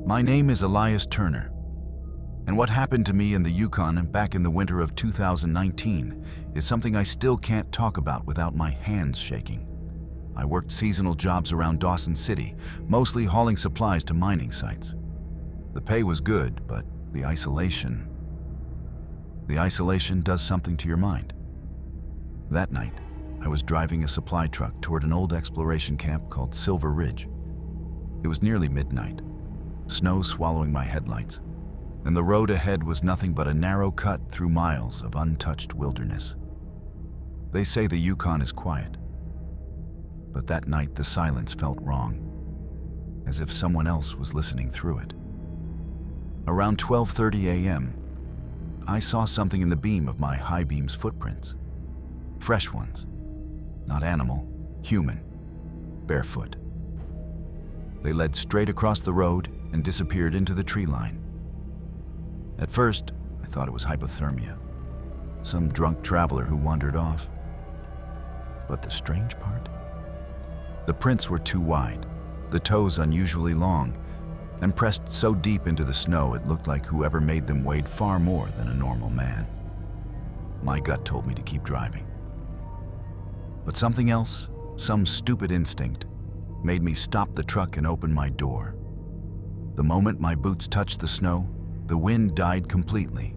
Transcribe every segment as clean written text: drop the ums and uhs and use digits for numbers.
My name is Elias Turner, and what happened to me in the Yukon back in the winter of 2019 is something I still can't talk about without my hands shaking. I worked seasonal jobs around Dawson City, mostly hauling supplies to mining sites. The pay was good, but the isolation does something to your mind. That night, I was driving a supply truck toward an old exploration camp called Silver Ridge. It was nearly midnight, snow swallowing my headlights, and the road ahead was nothing but a narrow cut through miles of untouched wilderness. They say the Yukon is quiet, but that night the silence felt wrong, as if someone else was listening through it. Around 12:30 a.m., I saw something in the beam of my high beam's footprints. Fresh ones, not animal, human, barefoot. They led straight across the road and disappeared into the tree line. At first, I thought it was hypothermia, some drunk traveler who wandered off. But the strange part? The prints were too wide, the toes unusually long, and pressed so deep into the snow it looked like whoever made them weighed far more than a normal man. My gut told me to keep driving. But something else, some stupid instinct, made me stop the truck and open my door. The moment my boots touched the snow, the wind died completely,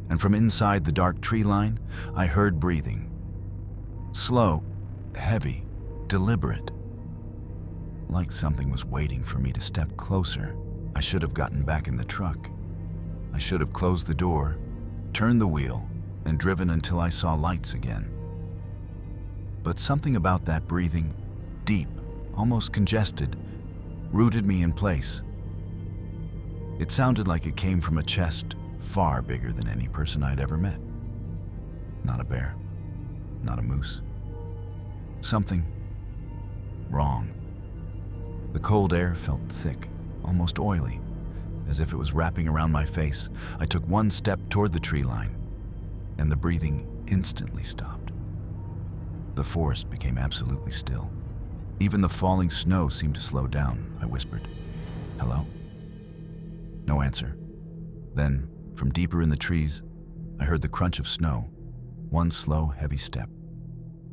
and from inside the dark tree line, I heard breathing. Slow, heavy, deliberate. Like something was waiting for me to step closer. I should have gotten back in the truck. I should have closed the door, turned the wheel, and driven until I saw lights again. But something about that breathing, deep, almost congested, rooted me in place. It sounded like it came from a chest far bigger than any person I'd ever met. Not a bear, not a moose. Something wrong. The cold air felt thick, almost oily, as if it was wrapping around my face. I took one step toward the tree line, and the breathing instantly stopped. The forest became absolutely still. Even the falling snow seemed to slow down. I whispered, "Hello?" No answer. Then, from deeper in the trees, I heard the crunch of snow, one slow, heavy step,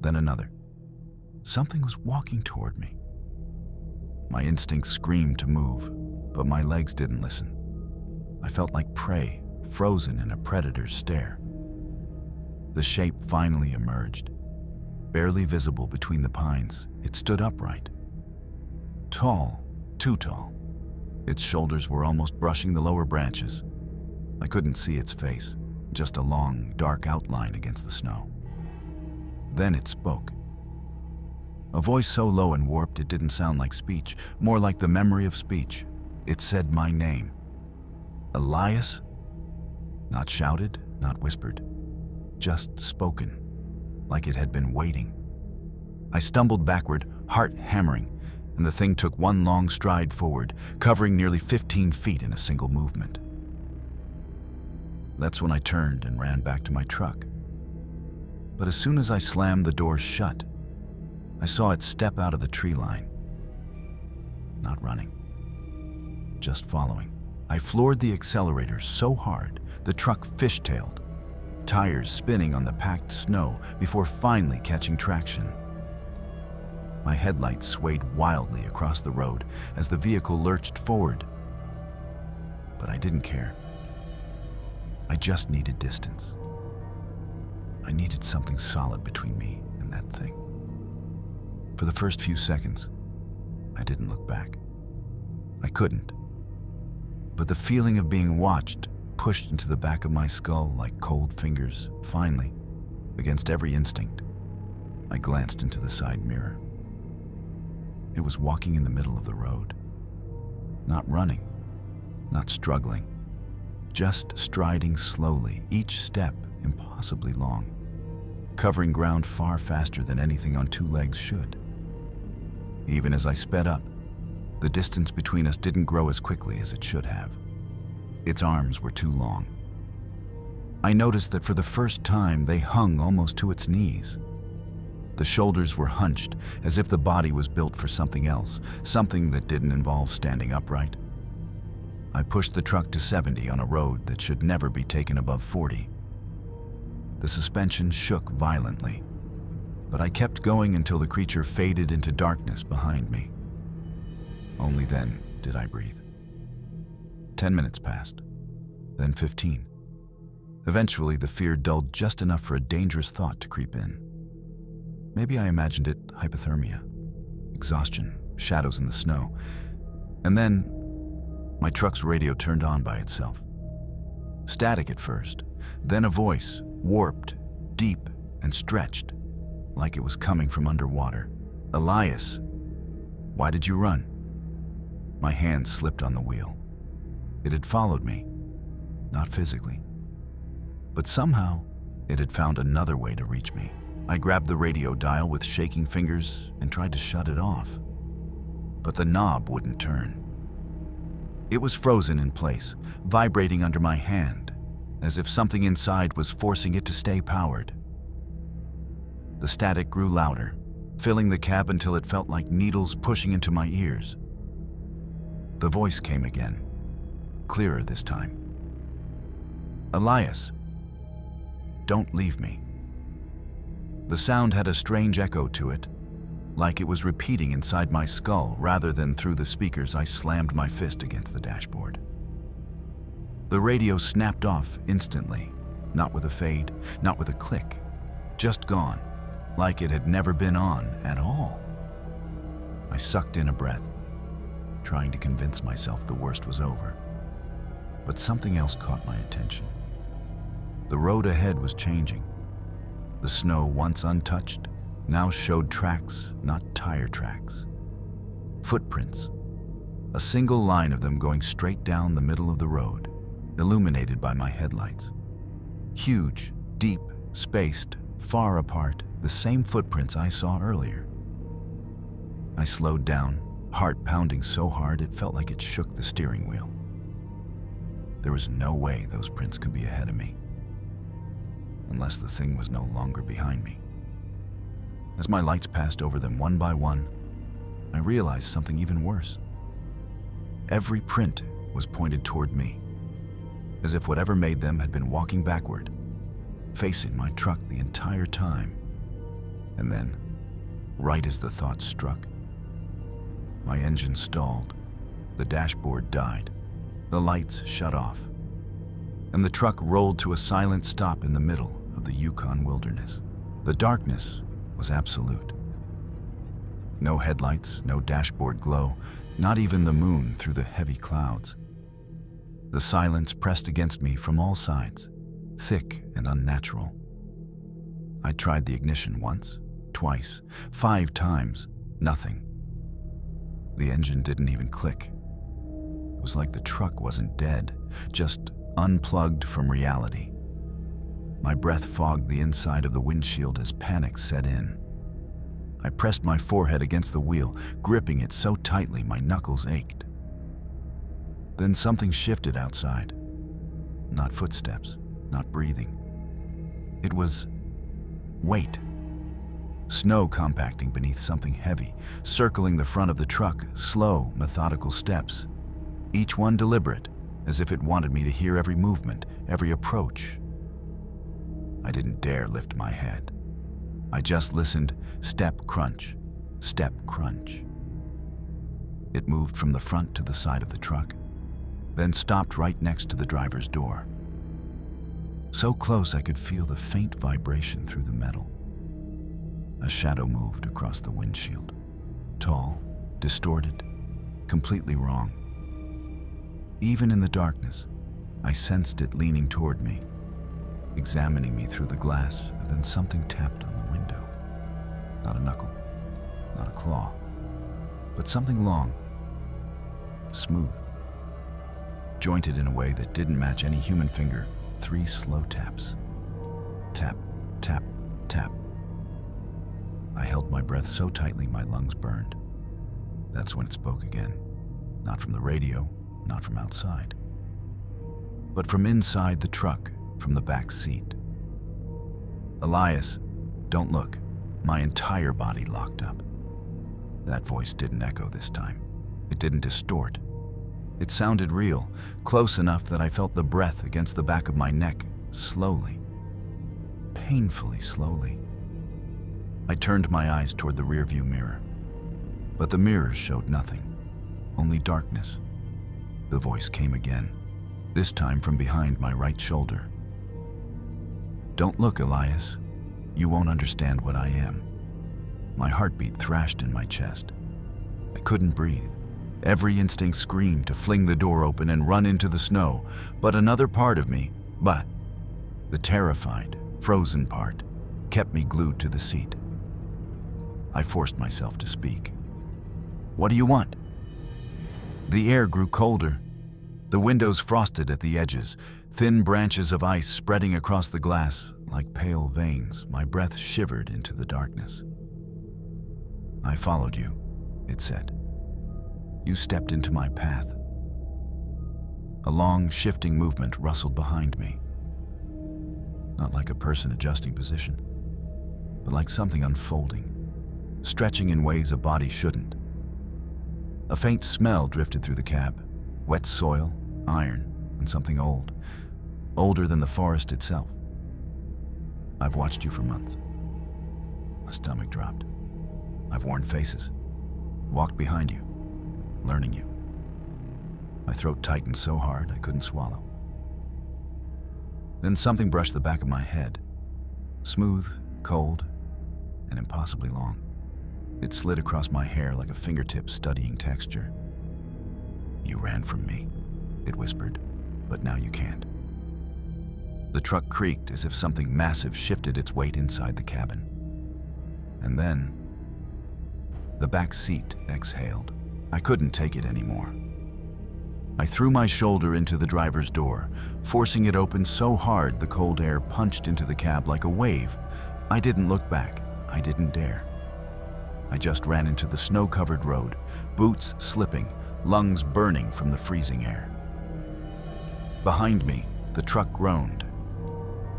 then another. Something was walking toward me. My instincts screamed to move, but my legs didn't listen. I felt like prey, frozen in a predator's stare. The shape finally emerged. Barely visible between the pines, it stood upright. Tall, too tall. Its shoulders were almost brushing the lower branches. I couldn't see its face, just a long, dark outline against the snow. Then it spoke. A voice so low and warped it didn't sound like speech, more like the memory of speech. It said my name. Elias? Not shouted, not whispered, just spoken, like it had been waiting. I stumbled backward, heart hammering, and the thing took one long stride forward, covering nearly 15 feet in a single movement. That's when I turned and ran back to my truck. But as soon as I slammed the door shut, I saw it step out of the tree line. Not running, just following. I floored the accelerator so hard, the truck fishtailed, tires spinning on the packed snow before finally catching traction. My headlights swayed wildly across the road as the vehicle lurched forward. But I didn't care. I just needed distance. I needed something solid between me and that thing. For the first few seconds, I didn't look back. I couldn't. But the feeling of being watched pushed into the back of my skull like cold fingers. Finally, against every instinct, I glanced into the side mirror. It was walking in the middle of the road. Not running, not struggling, just striding slowly, each step impossibly long, covering ground far faster than anything on two legs should. Even as I sped up, the distance between us didn't grow as quickly as it should have. Its arms were too long. I noticed that for the first time they hung almost to its knees. The shoulders were hunched, as if the body was built for something else, something that didn't involve standing upright. I pushed the truck to 70 on a road that should never be taken above 40. The suspension shook violently, but I kept going until the creature faded into darkness behind me. Only then did I breathe. 10 minutes passed, then 15. Eventually, the fear dulled just enough for a dangerous thought to creep in. Maybe I imagined it hypothermia, exhaustion, shadows in the snow. And then, my truck's radio turned on by itself. Static at first, then a voice, warped, deep, and stretched, like it was coming from underwater. "Elias, why did you run?" My hand slipped on the wheel. It had followed me, not physically, but somehow it had found another way to reach me. I grabbed the radio dial with shaking fingers and tried to shut it off, but the knob wouldn't turn. It was frozen in place, vibrating under my hand, as if something inside was forcing it to stay powered. The static grew louder, filling the cab until it felt like needles pushing into my ears. The voice came again, clearer this time. "Elias, don't leave me." The sound had a strange echo to it, like it was repeating inside my skull rather than through the speakers. I slammed my fist against the dashboard. The radio snapped off instantly, not with a fade, not with a click, just gone, like it had never been on at all. I sucked in a breath, trying to convince myself the worst was over. But something else caught my attention. The road ahead was changing. The snow, once untouched, now showed tracks, not tire tracks. Footprints, a single line of them going straight down the middle of the road, illuminated by my headlights. Huge, deep, spaced, far apart, the same footprints I saw earlier. I slowed down, heart pounding so hard it felt like it shook the steering wheel. There was no way those prints could be ahead of me, unless the thing was no longer behind me. As my lights passed over them one by one, I realized something even worse. Every print was pointed toward me, as if whatever made them had been walking backward, facing my truck the entire time. And then, right as the thought struck, my engine stalled, the dashboard died, the lights shut off, and the truck rolled to a silent stop in the middle of the Yukon wilderness. The darkness was absolute. No headlights, no dashboard glow, not even the moon through the heavy clouds. The silence pressed against me from all sides, thick and unnatural. I tried the ignition once, twice, 5 times, nothing. The engine didn't even click. It was like the truck wasn't dead, just unplugged from reality. My breath fogged the inside of the windshield as panic set in. I pressed my forehead against the wheel, gripping it so tightly my knuckles ached. Then something shifted outside. Not footsteps, not breathing. It was weight. Snow compacting beneath something heavy, circling the front of the truck, slow, methodical steps, each one deliberate, as if it wanted me to hear every movement, every approach. I didn't dare lift my head. I just listened, step crunch, step crunch. It moved from the front to the side of the truck, then stopped right next to the driver's door. So close I could feel the faint vibration through the metal. A shadow moved across the windshield. Tall, distorted, completely wrong. Even in the darkness, I sensed it leaning toward me, examining me through the glass, and then something tapped on the window. Not a knuckle, not a claw, but something long, smooth, jointed in a way that didn't match any human finger. 3 slow taps. Tap, tap, tap. I held my breath so tightly my lungs burned. That's when it spoke again. Not from the radio, not from outside, but from inside the truck, from the back seat. "Elias, don't look." My entire body locked up. That voice didn't echo this time. It didn't distort. It sounded real, close enough that I felt the breath against the back of my neck, slowly, painfully slowly. I turned my eyes toward the rearview mirror, but the mirrors showed nothing, only darkness. The voice came again, this time from behind my right shoulder. "Don't look, Elias. You won't understand what I am." My heartbeat thrashed in my chest. I couldn't breathe. Every instinct screamed to fling the door open and run into the snow, but another part of me, the terrified, frozen part, kept me glued to the seat. I forced myself to speak. "What do you want?" The air grew colder. The windows frosted at the edges, thin branches of ice spreading across the glass like pale veins. My breath shivered into the darkness. "I followed you," it said. "You stepped into my path." A long, shifting movement rustled behind me. Not like a person adjusting position, but like something unfolding, stretching in ways a body shouldn't. A faint smell drifted through the cab, wet soil, iron, and something old, older than the forest itself. "I've watched you for months." My stomach dropped. "I've worn faces, walked behind you, learning you." My throat tightened so hard I couldn't swallow. Then something brushed the back of my head, smooth, cold, and impossibly long. It slid across my hair like a fingertip studying texture. "You ran from me," it whispered, "but now you can't." The truck creaked as if something massive shifted its weight inside the cabin. And then, the back seat exhaled. I couldn't take it anymore. I threw my shoulder into the driver's door, forcing it open so hard the cold air punched into the cab like a wave. I didn't look back. I didn't dare. I just ran into the snow-covered road, boots slipping, lungs burning from the freezing air. Behind me, the truck groaned,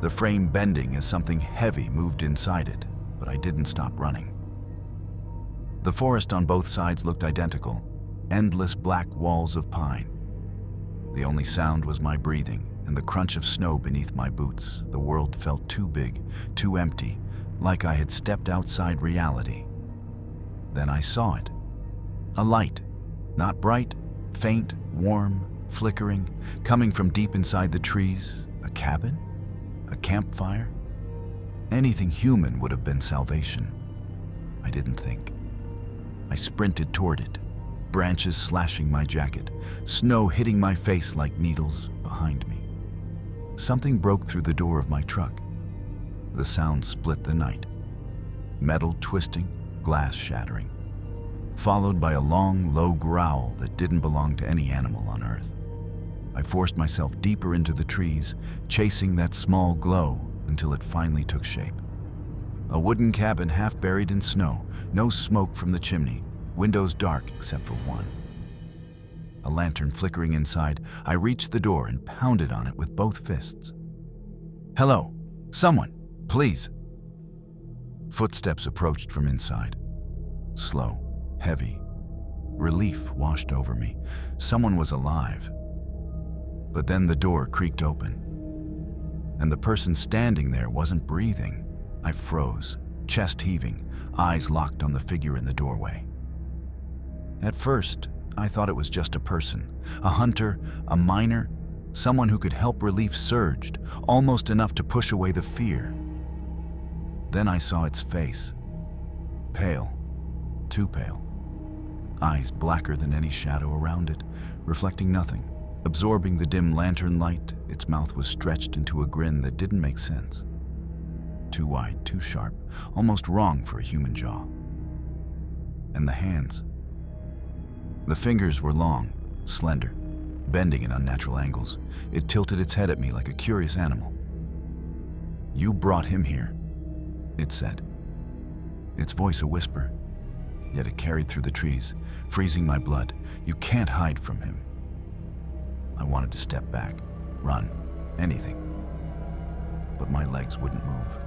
the frame bending as something heavy moved inside it, but I didn't stop running. The forest on both sides looked identical, endless black walls of pine. The only sound was my breathing and the crunch of snow beneath my boots. The world felt too big, too empty, like I had stepped outside reality. Then I saw it. A light, not bright, faint, warm, flickering, coming from deep inside the trees. A cabin? A campfire? Anything human would have been salvation. I didn't think. I sprinted toward it, branches slashing my jacket, snow hitting my face like needles behind me. Something broke through the door of my truck. The sound split the night. Metal twisting, glass shattering, followed by a long, low growl that didn't belong to any animal on Earth. I forced myself deeper into the trees, chasing that small glow until it finally took shape. A wooden cabin half buried in snow, no smoke from the chimney, windows dark except for one. A lantern flickering inside, I reached the door and pounded on it with both fists. "Hello, someone, please." Footsteps approached from inside. Slow, heavy. Relief washed over me. Someone was alive. But then the door creaked open, and the person standing there wasn't breathing. I froze, chest heaving, eyes locked on the figure in the doorway. At first, I thought it was just a person, a hunter, a miner, someone who could help. Relief surged, almost enough to push away the fear. Then I saw its face. Pale, too pale. Eyes blacker than any shadow around it, reflecting nothing. Absorbing the dim lantern light, its mouth was stretched into a grin that didn't make sense. Too wide, too sharp, almost wrong for a human jaw. And the hands. The fingers were long, slender, bending in unnatural angles. It tilted its head at me like a curious animal. "You brought him here," it said. Its voice a whisper, yet it carried through the trees, freezing my blood. "You can't hide from him." I wanted to step back, run, anything. But my legs wouldn't move.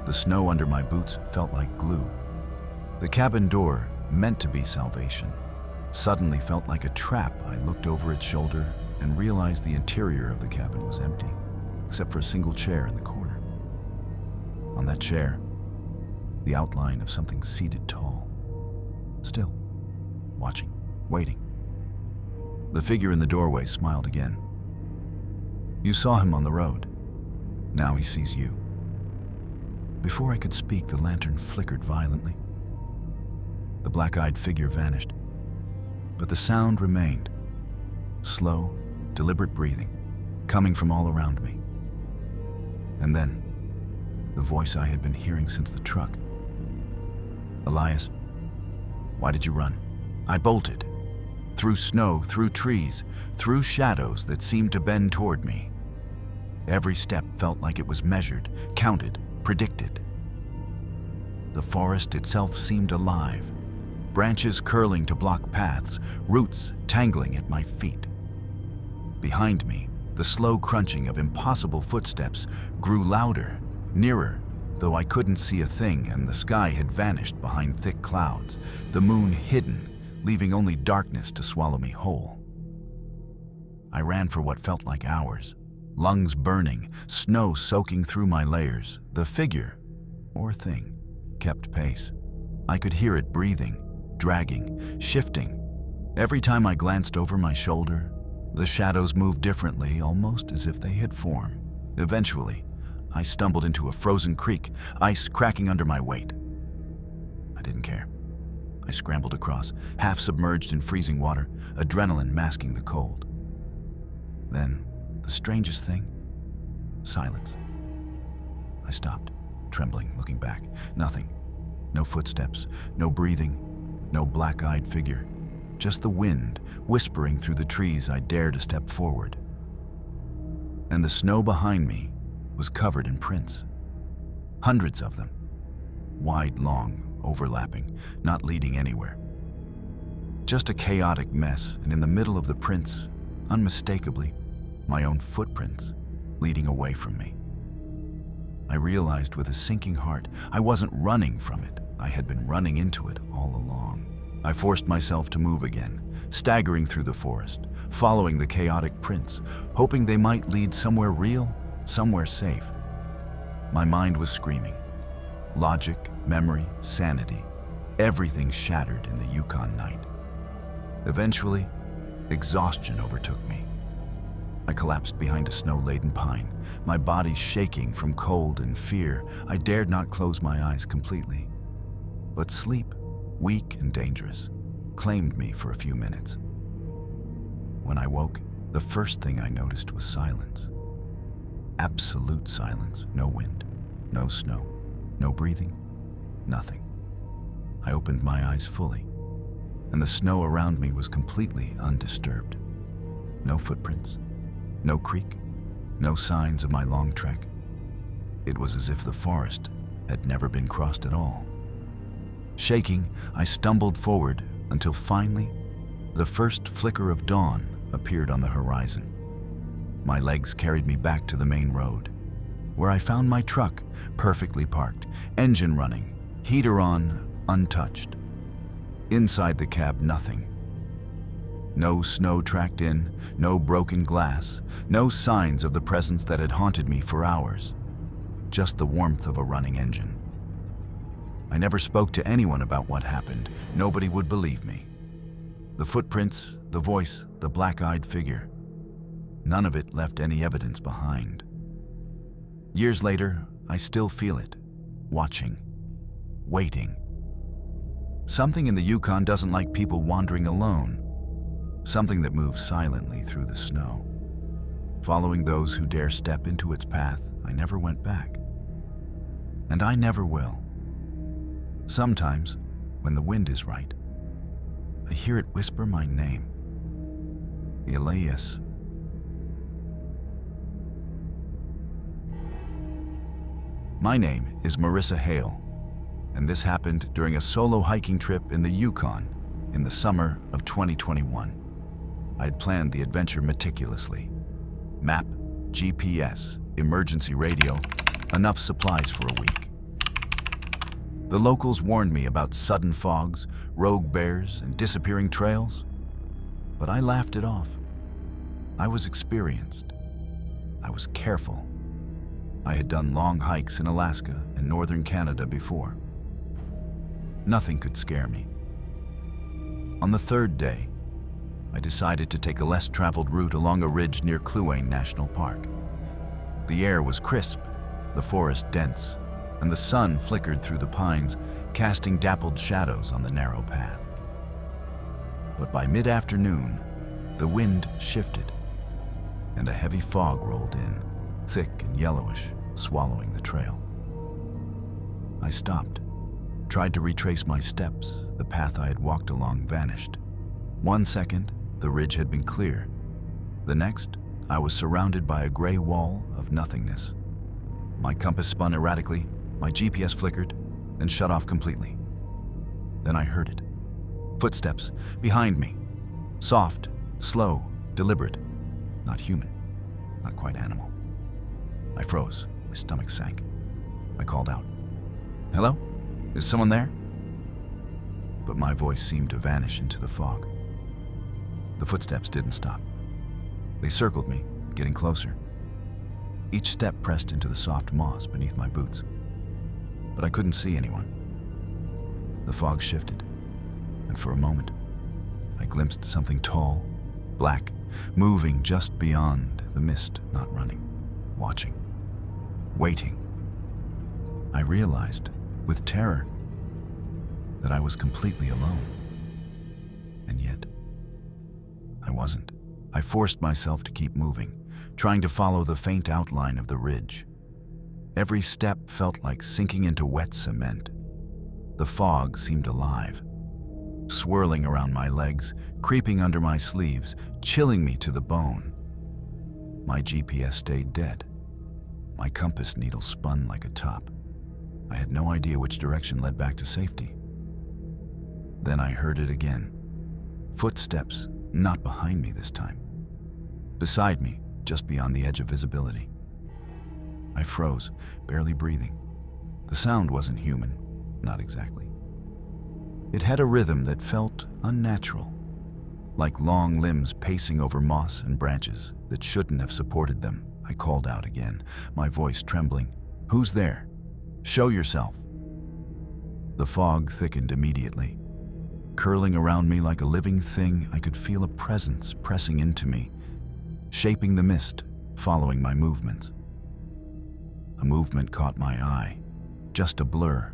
The snow under my boots felt like glue. The cabin door, meant to be salvation, suddenly felt like a trap. I looked over its shoulder and realized the interior of the cabin was empty, except for a single chair in the corner. On that chair, the outline of something seated tall, still, watching, waiting. The figure in the doorway smiled again. You saw him on the road. Now he sees you. Before I could speak, the lantern flickered violently. The black-eyed figure vanished, but the sound remained. Slow, deliberate breathing, coming from all around me. And then, the voice I had been hearing since the truck. Elias, why did you run? I bolted. Through snow, through trees, through shadows that seemed to bend toward me. Every step felt like it was measured, counted, predicted. The forest itself seemed alive, branches curling to block paths, roots tangling at my feet. Behind me, the slow crunching of impossible footsteps grew louder, nearer, though I couldn't see a thing, and the sky had vanished behind thick clouds, the moon hidden, leaving only darkness to swallow me whole. I ran for what felt like hours, lungs burning, snow soaking through my layers. The figure, or thing, kept pace. I could hear it breathing, dragging, shifting. Every time I glanced over my shoulder, the shadows moved differently, almost as if they had form. Eventually, I stumbled into a frozen creek, ice cracking under my weight. I didn't care. I scrambled across, half submerged in freezing water, adrenaline masking the cold. Then, the strangest thing, silence. I stopped, trembling, looking back. Nothing. No footsteps, no breathing, no black-eyed figure. Just the wind, whispering through the trees I dared to step forward. And the snow behind me was covered in prints. Hundreds of them. Wide, long, overlapping, not leading anywhere. Just a chaotic mess, and in the middle of the prints, unmistakably, my own footprints leading away from me. I realized with a sinking heart I wasn't running from it. I had been running into it all along. I forced myself to move again, staggering through the forest, following the chaotic prints, hoping they might lead somewhere real, somewhere safe. My mind was screaming. Logic, memory, sanity, everything shattered in the Yukon night. Eventually, exhaustion overtook me. I collapsed behind a snow-laden pine, my body shaking from cold and fear. I dared not close my eyes completely. But sleep, weak and dangerous, claimed me for a few minutes. When I woke, the first thing I noticed was silence. Absolute silence. No wind, no snow, no breathing, nothing. I opened my eyes fully, and the snow around me was completely undisturbed. No footprints, no creek, no signs of my long trek. It was as if the forest had never been crossed at all. Shaking, I stumbled forward until finally, the first flicker of dawn appeared on the horizon. My legs carried me back to the main road, where I found my truck perfectly parked, engine running, heater on, untouched. Inside the cab, nothing. No snow tracked in, no broken glass, no signs of the presence that had haunted me for hours. Just the warmth of a running engine. I never spoke to anyone about what happened. Nobody would believe me. The footprints, the voice, the black-eyed figure. None of it left any evidence behind. Years later, I still feel it. Watching. Waiting. Something in the Yukon doesn't like people wandering alone. Something that moves silently through the snow. Following those who dare step into its path, I never went back. And I never will. Sometimes, when the wind is right, I hear it whisper my name. Elias. My name is Marissa Hale, and this happened during a solo hiking trip in the Yukon in the summer of 2021. I'd planned the adventure meticulously. Map, GPS, emergency radio, enough supplies for a week. The locals warned me about sudden fogs, rogue bears, and disappearing trails, but I laughed it off. I was experienced. I was careful. I had done long hikes in Alaska and northern Canada before. Nothing could scare me. On the third day, I decided to take a less traveled route along a ridge near Kluane National Park. The air was crisp, the forest dense, and the sun flickered through the pines, casting dappled shadows on the narrow path. But by mid-afternoon, the wind shifted, and a heavy fog rolled in, thick and yellowish, swallowing the trail. I stopped, tried to retrace my steps. The path I had walked along vanished. 1 second, the ridge had been clear. The next, I was surrounded by a gray wall of nothingness. My compass spun erratically, my GPS flickered, then shut off completely. Then I heard it. Footsteps behind me. Soft, slow, deliberate. Not human, not quite animal. I froze, my stomach sank. I called out, "Hello? Is someone there?" But my voice seemed to vanish into the fog. The footsteps didn't stop. They circled me, getting closer. Each step pressed into the soft moss beneath my boots. But I couldn't see anyone. The fog shifted, and for a moment, I glimpsed something tall, black, moving just beyond the mist, not running, watching, waiting. I realized, with terror, that I was completely alone. And yet, I wasn't. I forced myself to keep moving, trying to follow the faint outline of the ridge. Every step felt like sinking into wet cement. The fog seemed alive, swirling around my legs, creeping under my sleeves, chilling me to the bone. My GPS stayed dead. My compass needle spun like a top. I had no idea which direction led back to safety. Then I heard it again. Footsteps, not behind me this time. Beside me, just beyond the edge of visibility. I froze, barely breathing. The sound wasn't human, not exactly. It had a rhythm that felt unnatural, like long limbs pacing over moss and branches that shouldn't have supported them. I called out again, my voice trembling. "Who's there? Show yourself." The fog thickened immediately. Curling around me like a living thing, I could feel a presence pressing into me, shaping the mist, following my movements. A movement caught my eye, just a blur,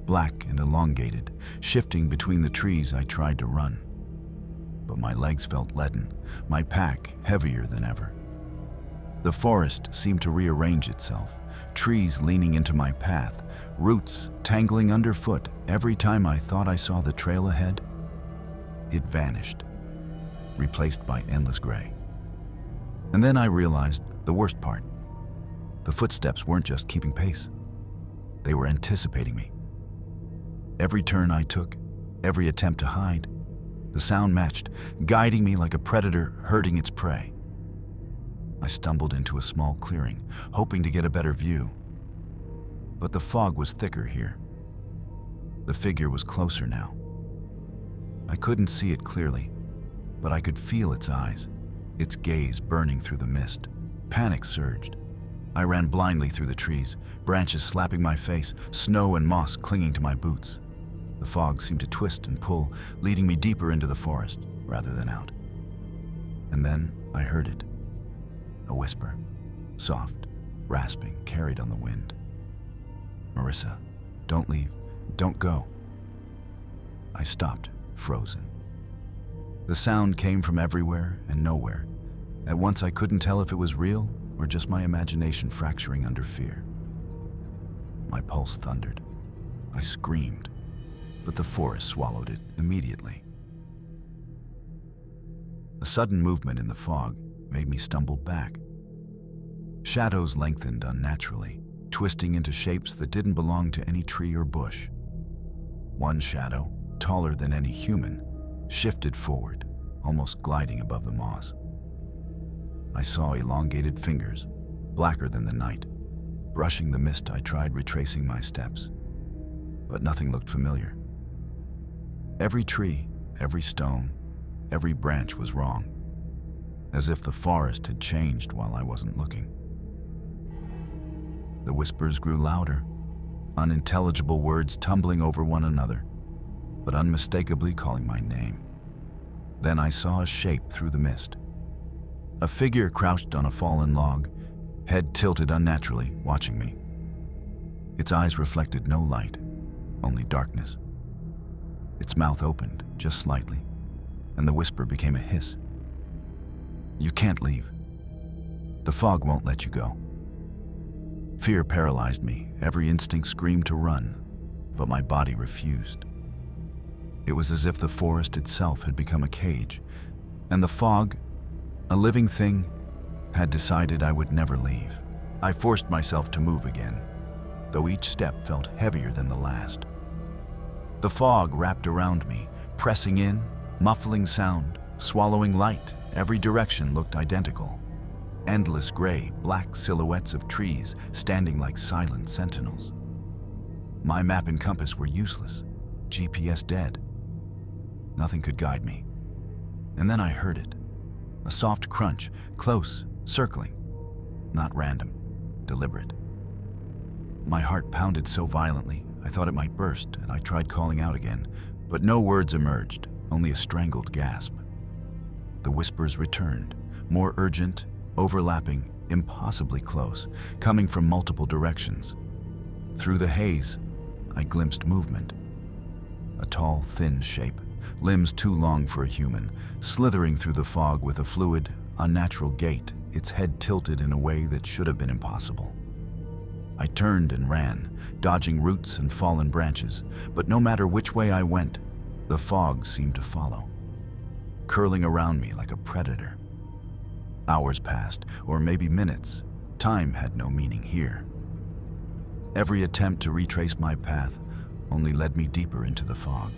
black and elongated, shifting between the trees. I tried to run, but my legs felt leaden, my pack heavier than ever. The forest seemed to rearrange itself, trees leaning into my path, roots tangling underfoot. Every time I thought I saw the trail ahead, it vanished, replaced by endless gray. And then I realized the worst part. The footsteps weren't just keeping pace. They were anticipating me. Every turn I took, every attempt to hide, the sound matched, guiding me like a predator herding its prey. I stumbled into a small clearing, hoping to get a better view. But the fog was thicker here. The figure was closer now. I couldn't see it clearly, but I could feel its eyes, its gaze burning through the mist. Panic surged. I ran blindly through the trees, branches slapping my face, snow and moss clinging to my boots. The fog seemed to twist and pull, leading me deeper into the forest rather than out. And then I heard it. A whisper, soft, rasping, carried on the wind. "Marissa, don't leave, don't go." I stopped, frozen. The sound came from everywhere and nowhere. At once I couldn't tell if it was real or just my imagination fracturing under fear. My pulse thundered. I screamed, but the forest swallowed it immediately. A sudden movement in the fog made me stumble back. Shadows lengthened unnaturally, twisting into shapes that didn't belong to any tree or bush. One shadow, taller than any human, shifted forward, almost gliding above the moss. I saw elongated fingers, blacker than the night. Brushing the mist, I tried retracing my steps. but nothing looked familiar. Every tree, every stone, every branch was wrong, as if the forest had changed while I wasn't looking. The whispers grew louder, unintelligible words tumbling over one another, but unmistakably calling my name. Then I saw a shape through the mist. A figure crouched on a fallen log, head tilted unnaturally, watching me. Its eyes reflected no light, only darkness. Its mouth opened, just slightly, and the whisper became a hiss. "You can't leave. The fog won't let you go." Fear paralyzed me. Every instinct screamed to run, but my body refused. It was as if the forest itself had become a cage, and the fog, a living thing, had decided I would never leave. I forced myself to move again, though each step felt heavier than the last. The fog wrapped around me, pressing in, muffling sound, swallowing light. Every direction looked identical. Endless gray, black silhouettes of trees standing like silent sentinels. My map and compass were useless, GPS dead. Nothing could guide me. And then I heard it. A soft crunch, close, circling. Not random, deliberate. My heart pounded so violently, I thought it might burst, and I tried calling out again, but no words emerged, only a strangled gasp. The whispers returned, more urgent, overlapping, impossibly close, coming from multiple directions. Through the haze, I glimpsed movement. A tall, thin shape, limbs too long for a human, slithering through the fog with a fluid, unnatural gait, its head tilted in a way that should have been impossible. I turned and ran, dodging roots and fallen branches, but no matter which way I went, the fog seemed to follow, curling around me like a predator. Hours passed, or maybe minutes. Time had no meaning here. Every attempt to retrace my path only led me deeper into the fog.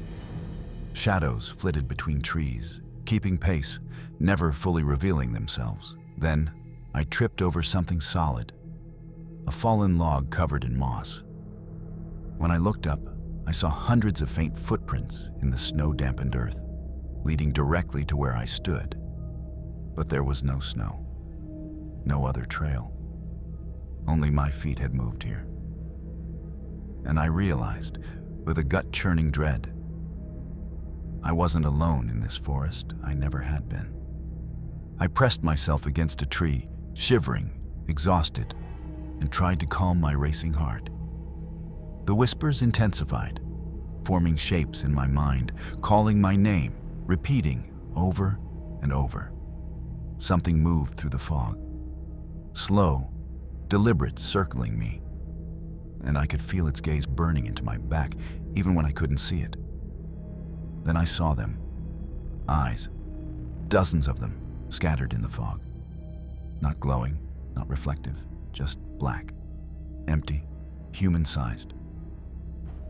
Shadows flitted between trees, keeping pace, never fully revealing themselves. Then, I tripped over something solid, a fallen log covered in moss. When I looked up, I saw hundreds of faint footprints in the snow-dampened earth, leading directly to where I stood. But there was no snow, no other trail. Only my feet had moved here. And I realized, with a gut-churning dread, I wasn't alone in this forest. I never had been. I pressed myself against a tree, shivering, exhausted, and tried to calm my racing heart. The whispers intensified, forming shapes in my mind, calling my name, repeating over and over. Something moved through the fog, slow, deliberate, circling me, and I could feel its gaze burning into my back, even when I couldn't see it. Then I saw them, eyes, dozens of them, scattered in the fog. Not glowing, not reflective, just black, empty, human-sized.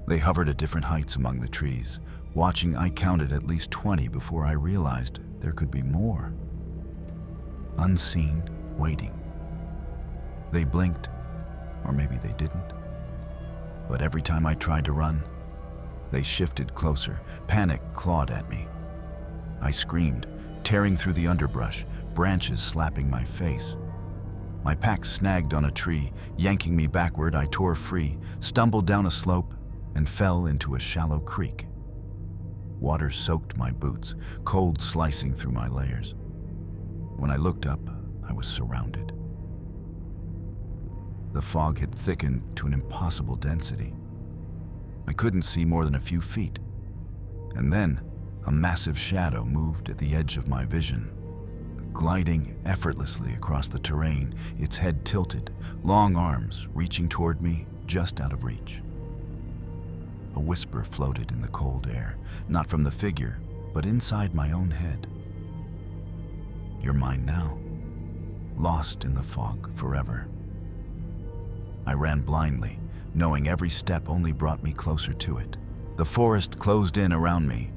They hovered at different heights among the trees. Watching, I counted at least 20 before I realized there could be more. Unseen, waiting. They blinked, or maybe they didn't. But every time I tried to run, they shifted closer. Panic clawed at me. I screamed, tearing through the underbrush, branches slapping my face. My pack snagged on a tree, yanking me backward. I tore free, stumbled down a slope, and fell into a shallow creek. Water soaked my boots, cold slicing through my layers. When I looked up, I was surrounded. The fog had thickened to an impossible density. I couldn't see more than a few feet. And then, a massive shadow moved at the edge of my vision, gliding effortlessly across the terrain, its head tilted, long arms reaching toward me, just out of reach. A whisper floated in the cold air, not from the figure, but inside my own head. "You're mine now, lost in the fog forever." I ran blindly, knowing every step only brought me closer to it. The forest closed in around me.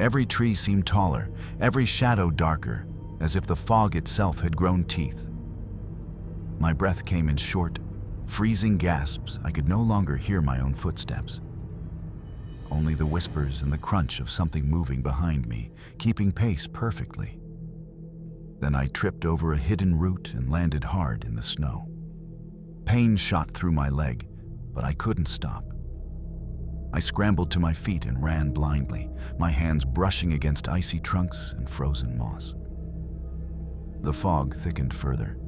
Every tree seemed taller, every shadow darker, as if the fog itself had grown teeth. My breath came in short, freezing gasps. I could no longer hear my own footsteps. only the whispers and the crunch of something moving behind me, keeping pace perfectly. Then I tripped over a hidden root and landed hard in the snow. Pain shot through my leg, but I couldn't stop. I scrambled to my feet and ran blindly, my hands brushing against icy trunks and frozen moss. The fog thickened further,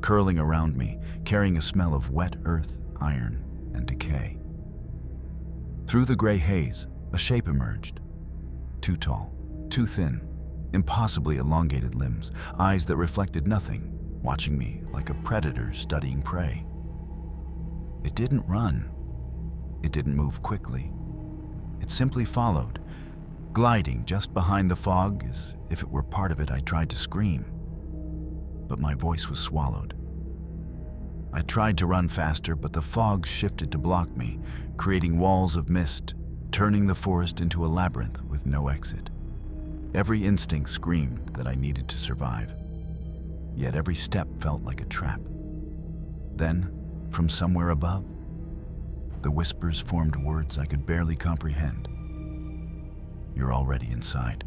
curling around me, carrying a smell of wet earth, iron, and decay. Through the gray haze, a shape emerged. Too tall, too thin, impossibly elongated limbs, eyes that reflected nothing, watching me like a predator studying prey. It didn't run. It didn't move quickly. It simply followed, gliding just behind the fog as if it were part of it. I tried to scream, but my voice was swallowed. I tried to run faster, but the fog shifted to block me, creating walls of mist, turning the forest into a labyrinth with no exit. Every instinct screamed that I needed to survive, yet every step felt like a trap. Then, from somewhere above, the whispers formed words I could barely comprehend. You're already inside.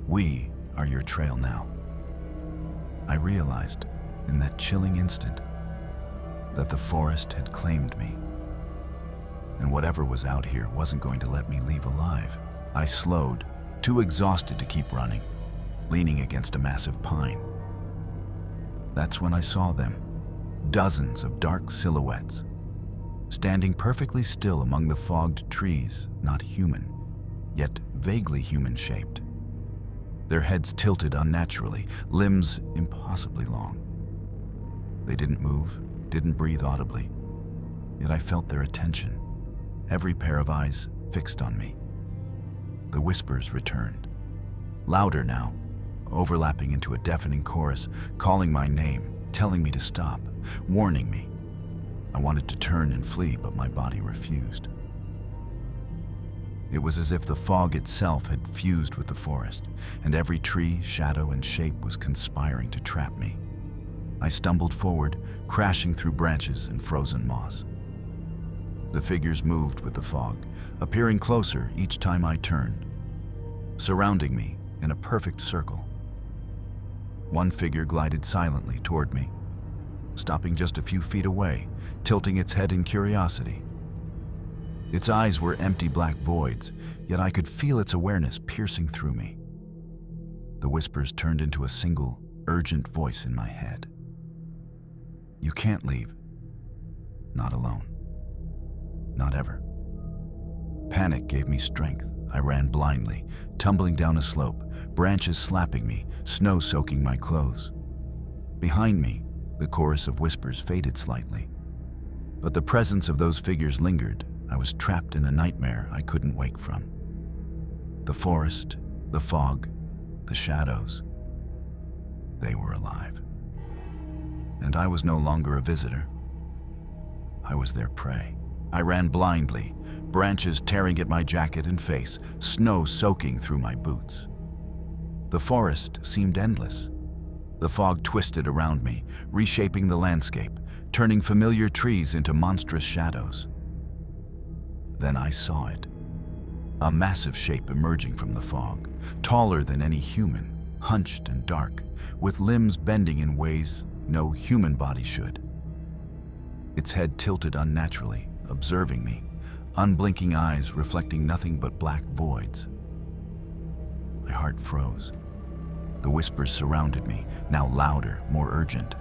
We are your trail now. I realized, in that chilling instant, that the forest had claimed me. And whatever was out here wasn't going to let me leave alive. I slowed, too exhausted to keep running, leaning against a massive pine. That's when I saw them, dozens of dark silhouettes, standing perfectly still among the fogged trees, not human, yet vaguely human-shaped. Their heads tilted unnaturally, limbs impossibly long. They didn't move, didn't breathe audibly, yet I felt their attention, every pair of eyes fixed on me. The whispers returned, louder now, overlapping into a deafening chorus, calling my name, telling me to stop, warning me. I wanted to turn and flee, but my body refused. It was as if the fog itself had fused with the forest, and every tree, shadow, and shape was conspiring to trap me. I stumbled forward, crashing through branches and frozen moss. The figures moved with the fog, appearing closer each time I turned, surrounding me in a perfect circle. One figure glided silently toward me, stopping just a few feet away, tilting its head in curiosity. Its eyes were empty black voids, yet I could feel its awareness piercing through me. The whispers turned into a single, urgent voice in my head. You can't leave. Not alone. Not ever. Panic gave me strength. I ran blindly, tumbling down a slope, branches slapping me, snow soaking my clothes. Behind me, the chorus of whispers faded slightly. But the presence of those figures lingered. I was trapped in a nightmare I couldn't wake from. The forest, the fog, the shadows. They were alive. And I was no longer a visitor. I was their prey. I ran blindly, branches tearing at my jacket and face, snow soaking through my boots. The forest seemed endless. The fog twisted around me, reshaping the landscape, turning familiar trees into monstrous shadows. Then I saw it. A massive shape emerging from the fog, taller than any human, hunched and dark, with limbs bending in ways no human body should. Its head tilted unnaturally, observing me, unblinking eyes reflecting nothing but black voids. My heart froze. The whispers surrounded me, now louder, more urgent.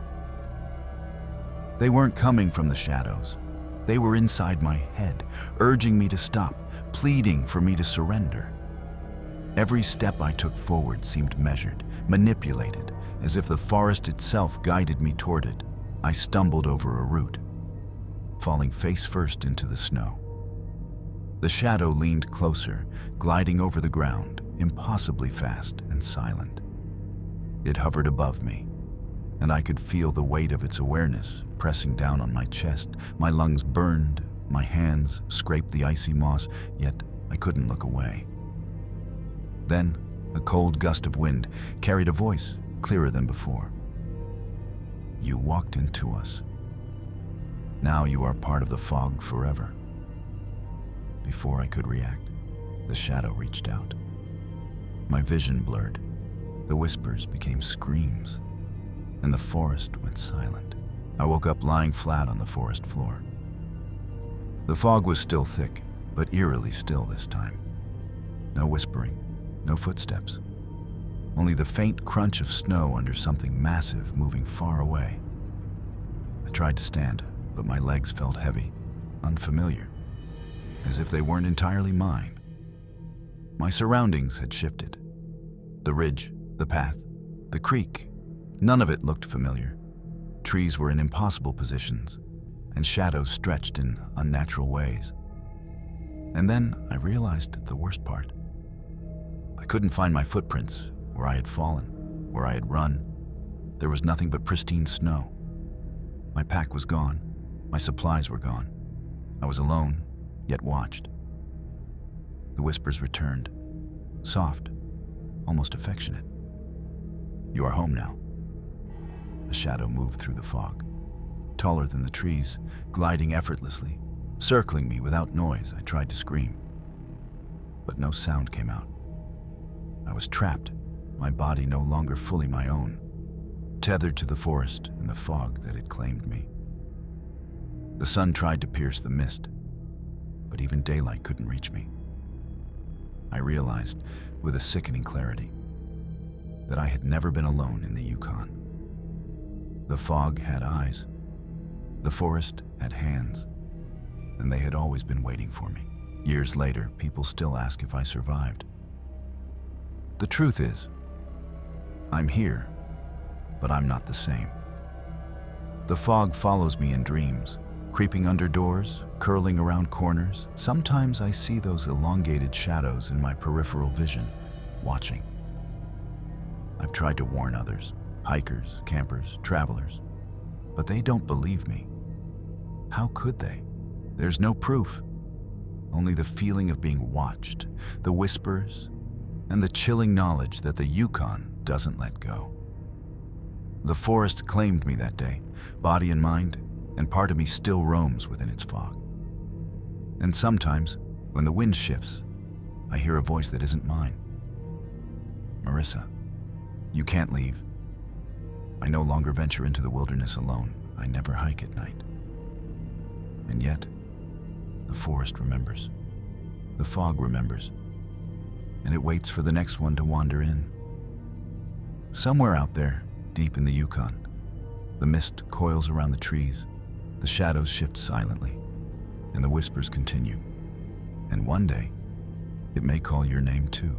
They weren't coming from the shadows. They were inside my head, urging me to stop, pleading for me to surrender. Every step I took forward seemed measured, manipulated, as if the forest itself guided me toward it. I stumbled over a root, falling face first into the snow. The shadow leaned closer, gliding over the ground, impossibly fast and silent. It hovered above me, and I could feel the weight of its awareness pressing down on my chest. My lungs burned, my hands scraped the icy moss, yet I couldn't look away. Then, a cold gust of wind carried a voice clearer than before. You walked into us. Now you are part of the fog forever. Before I could react, the shadow reached out. My vision blurred. The whispers became screams, and the forest went silent. I woke up lying flat on the forest floor. The fog was still thick, but eerily still this time. No whispering, no footsteps. Only the faint crunch of snow under something massive moving far away. I tried to stand, but my legs felt heavy, unfamiliar, as if they weren't entirely mine. My surroundings had shifted. The ridge, the path, the creek, none of it looked familiar. Trees were in impossible positions, and shadows stretched in unnatural ways. And then I realized the worst part. I couldn't find my footprints, where I had fallen, where I had run. There was nothing but pristine snow. My pack was gone. My supplies were gone. I was alone, yet watched. The whispers returned, soft, almost affectionate. "You are home now." A shadow moved through the fog, taller than the trees, gliding effortlessly, circling me without noise. I tried to scream, but no sound came out. I was trapped, my body no longer fully my own, tethered to the forest and the fog that had claimed me. The sun tried to pierce the mist, but even daylight couldn't reach me. I realized, with a sickening clarity, that I had never been alone in the Yukon. The fog had eyes, the forest had hands, and they had always been waiting for me. Years later, people still ask if I survived. The truth is, I'm here, but I'm not the same. The fog follows me in dreams, creeping under doors, curling around corners. Sometimes I see those elongated shadows in my peripheral vision, watching. I've tried to warn others, hikers, campers, travelers, but they don't believe me. How could they? There's no proof, only the feeling of being watched, the whispers, and the chilling knowledge that the Yukon doesn't let go. The forest claimed me that day, body and mind, and part of me still roams within its fog. And sometimes, when the wind shifts, I hear a voice that isn't mine. "Marissa, you can't leave." I no longer venture into the wilderness alone. I never hike at night. And yet, the forest remembers. The fog remembers. And it waits for the next one to wander in. Somewhere out there, deep in the Yukon, the mist coils around the trees, the shadows shift silently, and the whispers continue. And one day, it may call your name too.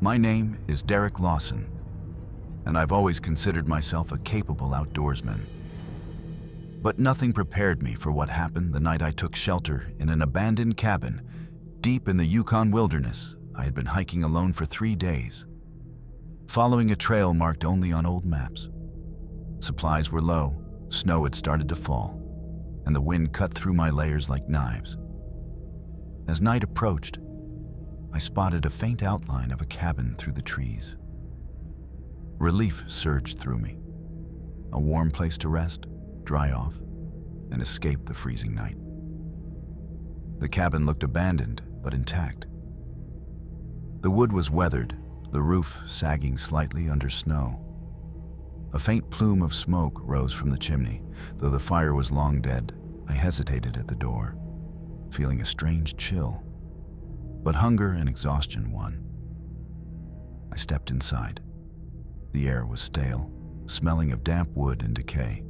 My name is Derek Lawson, and I've always considered myself a capable outdoorsman. But nothing prepared me for what happened the night I took shelter in an abandoned cabin deep in the Yukon wilderness. I had been hiking alone for 3 days, following a trail marked only on old maps. Supplies were low, snow had started to fall, and the wind cut through my layers like knives. As night approached, I spotted a faint outline of a cabin through the trees. Relief surged through me. A warm place to rest, dry off, and escape the freezing night. The cabin looked abandoned, but intact. The wood was weathered, the roof sagging slightly under snow. A faint plume of smoke rose from the chimney. Though the fire was long dead, I hesitated at the door, feeling a strange chill. But hunger and exhaustion won. I stepped inside. The air was stale, smelling of damp wood and decay.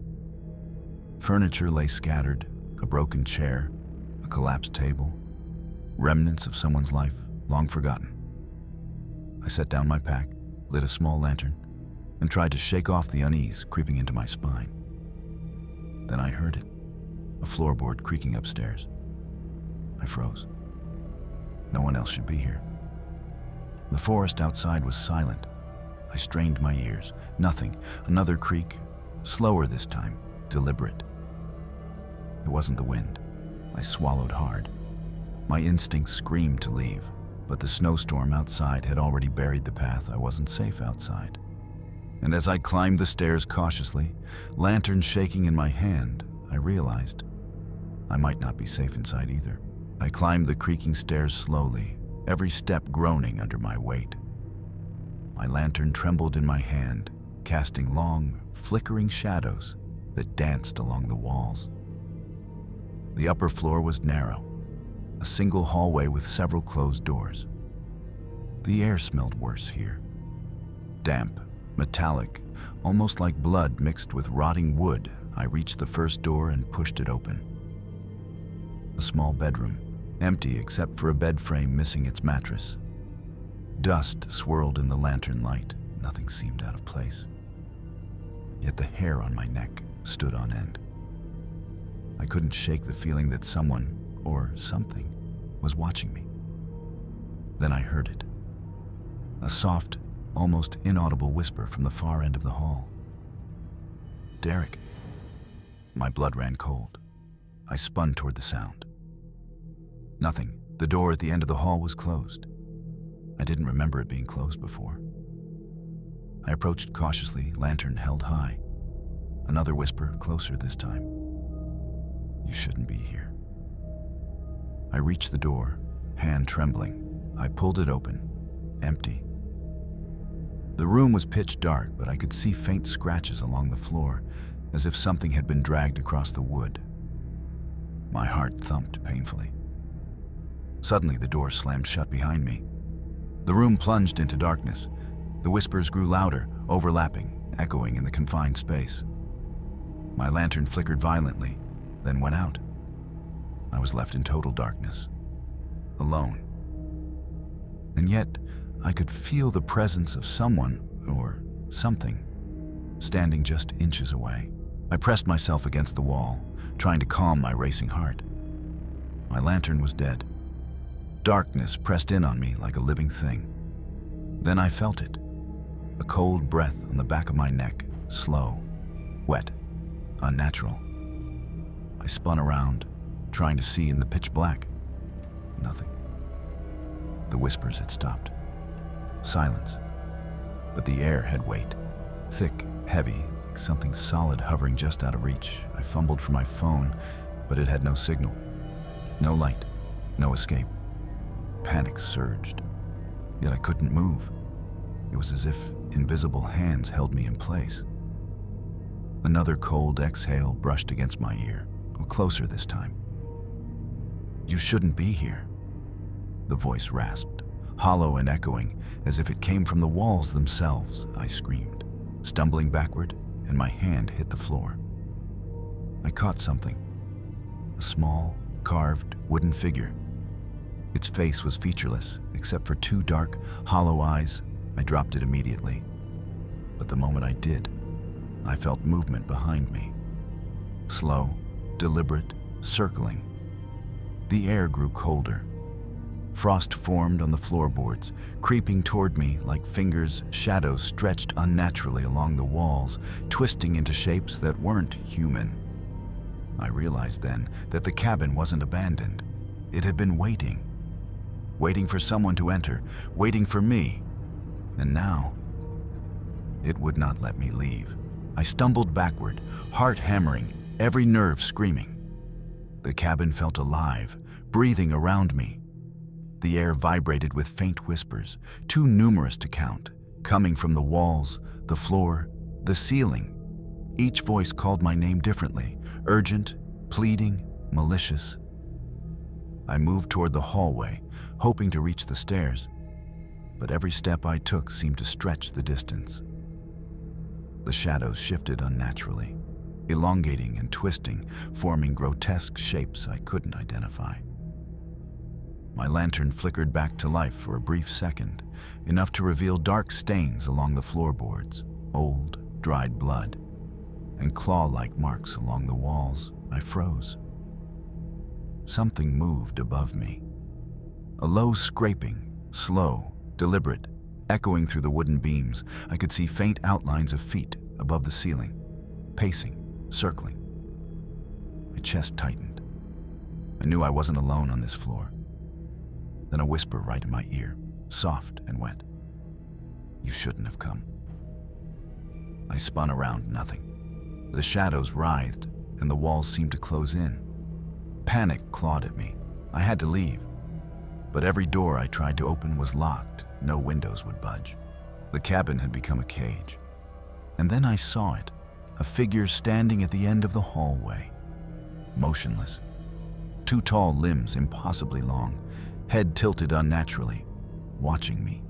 Furniture lay scattered, a broken chair, a collapsed table, remnants of someone's life long forgotten. I set down my pack, lit a small lantern, and tried to shake off the unease creeping into my spine. Then I heard it, a floorboard creaking upstairs. I froze. No one else should be here. The forest outside was silent. I strained my ears. Nothing. Another creak, slower this time, deliberate. It wasn't the wind. I swallowed hard. My instincts screamed to leave, but the snowstorm outside had already buried the path. I wasn't safe outside. And as I climbed the stairs cautiously, lantern shaking in my hand, I realized I might not be safe inside either. I climbed the creaking stairs slowly, every step groaning under my weight. My lantern trembled in my hand, casting long, flickering shadows that danced along the walls. The upper floor was narrow, a single hallway with several closed doors. The air smelled worse here. Damp, metallic, almost like blood mixed with rotting wood. I reached the first door and pushed it open. A small bedroom, empty except for a bed frame missing its mattress. Dust swirled in the lantern light. Nothing seemed out of place. Yet the hair on my neck stood on end. I couldn't shake the feeling that someone, or something, was watching me. Then I heard it. A soft, almost inaudible whisper from the far end of the hall. "Derek." My blood ran cold. I spun toward the sound. Nothing. The door at the end of the hall was closed. I didn't remember it being closed before. I approached cautiously, lantern held high. Another whisper, closer this time. "You shouldn't be here." I reached the door, hand trembling. I pulled it open, empty. The room was pitch dark, but I could see faint scratches along the floor, as if something had been dragged across the wood. My heart thumped painfully. Suddenly, the door slammed shut behind me. The room plunged into darkness. The whispers grew louder, overlapping, echoing in the confined space. My lantern flickered violently, then went out. I was left in total darkness, alone. And yet, I could feel the presence of someone, or something, standing just inches away. I pressed myself against the wall, trying to calm my racing heart. My lantern was dead. Darkness pressed in on me like a living thing. Then I felt it. A cold breath on the back of my neck, slow, wet, unnatural. I spun around, trying to see in the pitch black. Nothing. The whispers had stopped. Silence. But the air had weight. Thick, heavy, like something solid hovering just out of reach. I fumbled for my phone, but it had no signal. No light. No escape. Panic surged. Yet I couldn't move. It was as if invisible hands held me in place. Another cold exhale brushed against my ear, closer this time. "You shouldn't be here." The voice rasped, hollow and echoing, as if it came from the walls themselves. I screamed, stumbling backward, and my hand hit the floor. I caught something. A small, carved wooden figure. Its face was featureless, except for two dark, hollow eyes. I dropped it immediately. But the moment I did, I felt movement behind me. Slow, deliberate, circling. The air grew colder. Frost formed on the floorboards, creeping toward me like fingers. Shadows stretched unnaturally along the walls, twisting into shapes that weren't human. I realized then that the cabin wasn't abandoned. It had been waiting. Waiting for someone to enter, waiting for me. And now, it would not let me leave. I stumbled backward, heart hammering, every nerve screaming. The cabin felt alive, breathing around me. The air vibrated with faint whispers, too numerous to count, coming from the walls, the floor, the ceiling. Each voice called my name differently, urgent, pleading, malicious. I moved toward the hallway, hoping to reach the stairs, but every step I took seemed to stretch the distance. The shadows shifted unnaturally, elongating and twisting, forming grotesque shapes I couldn't identify. My lantern flickered back to life for a brief second, enough to reveal dark stains along the floorboards, old, dried blood, and claw-like marks along the walls. I froze. Something moved above me. A low scraping, slow, deliberate, echoing through the wooden beams. I could see faint outlines of feet above the ceiling, pacing, circling. My chest tightened. I knew I wasn't alone on this floor. Then a whisper right in my ear, soft and wet. "You shouldn't have come." I spun around, nothing. The shadows writhed, and the walls seemed to close in. Panic clawed at me. I had to leave. But every door I tried to open was locked. No windows would budge. The cabin had become a cage. And then I saw it, a figure standing at the end of the hallway, motionless. Two tall limbs, impossibly long, head tilted unnaturally, watching me,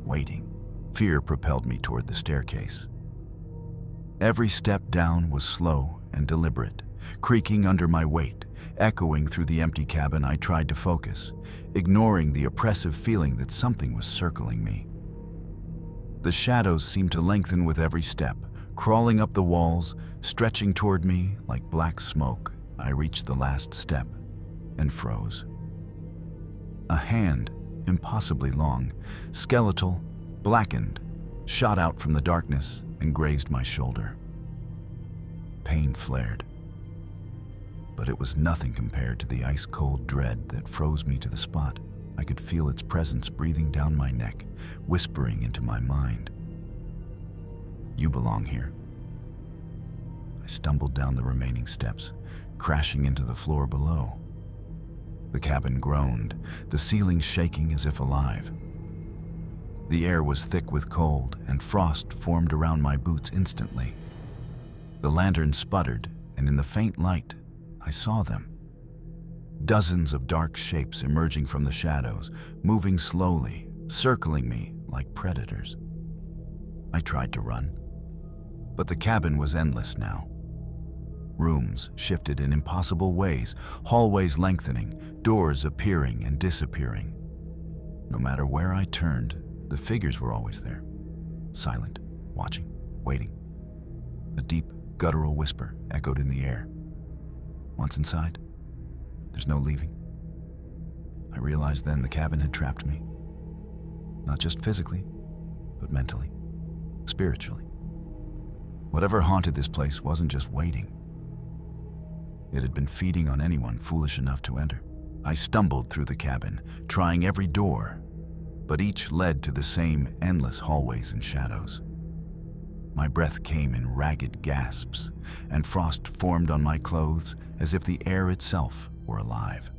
waiting. Fear propelled me toward the staircase. Every step down was slow and deliberate, creaking under my weight, echoing through the empty cabin. I tried to focus, ignoring the oppressive feeling that something was circling me. The shadows seemed to lengthen with every step, crawling up the walls, stretching toward me like black smoke. I reached the last step and froze. A hand, impossibly long, skeletal, blackened, shot out from the darkness and grazed my shoulder. Pain flared, but it was nothing compared to the ice-cold dread that froze me to the spot. I could feel its presence breathing down my neck, whispering into my mind. "You belong here." I stumbled down the remaining steps, crashing into the floor below. The cabin groaned, the ceiling shaking as if alive. The air was thick with cold, and frost formed around my boots instantly. The lantern sputtered, and in the faint light, I saw them. Dozens of dark shapes emerging from the shadows, moving slowly, circling me like predators. I tried to run, but the cabin was endless now. Rooms shifted in impossible ways, hallways lengthening, doors appearing and disappearing. No matter where I turned, the figures were always there, silent, watching, waiting. A deep, guttural whisper echoed in the air. "Once inside, there's no leaving." I realized then the cabin had trapped me. Not just physically, but mentally, spiritually. Whatever haunted this place wasn't just waiting. It had been feeding on anyone foolish enough to enter. I stumbled through the cabin, trying every door, but each led to the same endless hallways and shadows. My breath came in ragged gasps, and frost formed on my clothes as if the air itself were alive.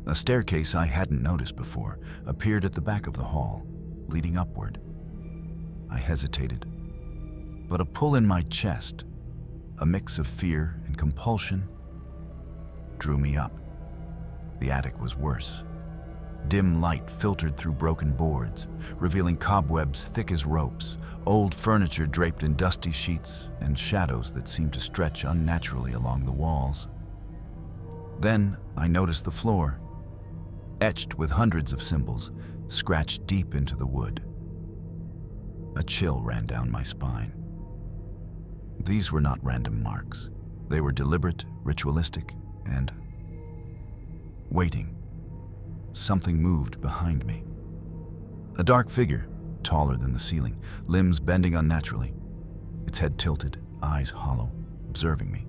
A staircase I hadn't noticed before appeared at the back of the hall, leading upward. I hesitated, but a pull in my chest, a mix of fear and compulsion, drew me up. The attic was worse. Dim light filtered through broken boards, revealing cobwebs thick as ropes, old furniture draped in dusty sheets, and shadows that seemed to stretch unnaturally along the walls. Then I noticed the floor, etched with hundreds of symbols, scratched deep into the wood. A chill ran down my spine. These were not random marks. They were deliberate, ritualistic, and waiting. Something moved behind me. A dark figure, taller than the ceiling, limbs bending unnaturally, its head tilted, eyes hollow, observing me.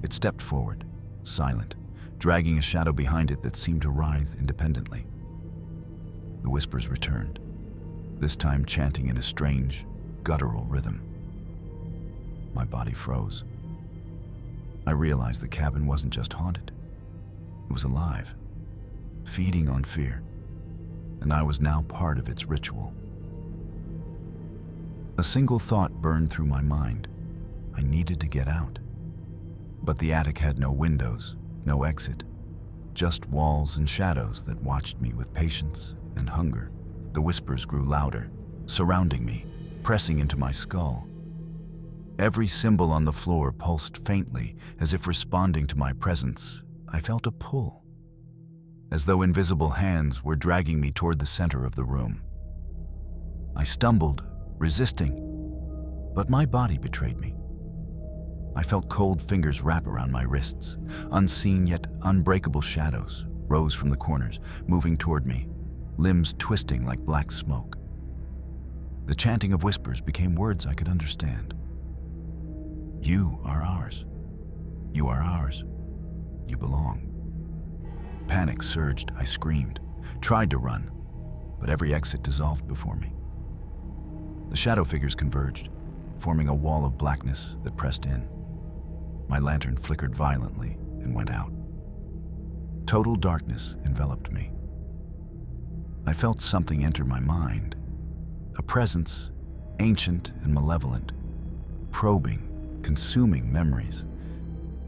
It stepped forward, silent, dragging a shadow behind it that seemed to writhe independently. The whispers returned, this time chanting in a strange, guttural rhythm. My body froze. I realized the cabin wasn't just haunted. It was alive, feeding on fear, and I was now part of its ritual. A single thought burned through my mind. I needed to get out. But the attic had no windows, no exit, just walls and shadows that watched me with patience and hunger. The whispers grew louder, surrounding me, pressing into my skull. Every symbol on the floor pulsed faintly, as if responding to my presence. I felt a pull, as though invisible hands were dragging me toward the center of the room. I stumbled, resisting, but my body betrayed me. I felt cold fingers wrap around my wrists. Unseen yet unbreakable shadows rose from the corners, moving toward me, limbs twisting like black smoke. The chanting of whispers became words I could understand. "You are ours. You are ours. You belong." Panic surged. I screamed, tried to run, but every exit dissolved before me. The shadow figures converged, forming a wall of blackness that pressed in. My lantern flickered violently and went out. Total darkness enveloped me. I felt something enter my mind, a presence, ancient and malevolent, probing, consuming memories,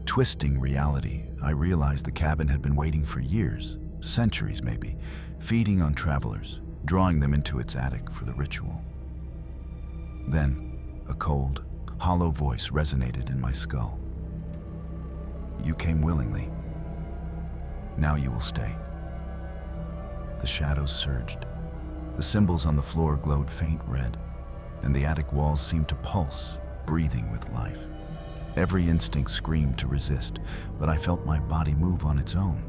twisting reality. I realized the cabin had been waiting for years, centuries maybe, feeding on travelers, drawing them into its attic for the ritual. Then, a cold, hollow voice resonated in my skull. You came willingly. Now you will stay. The shadows surged. The symbols on the floor glowed faint red, and the attic walls seemed to pulse, breathing with life. Every instinct screamed to resist, but I felt my body move on its own,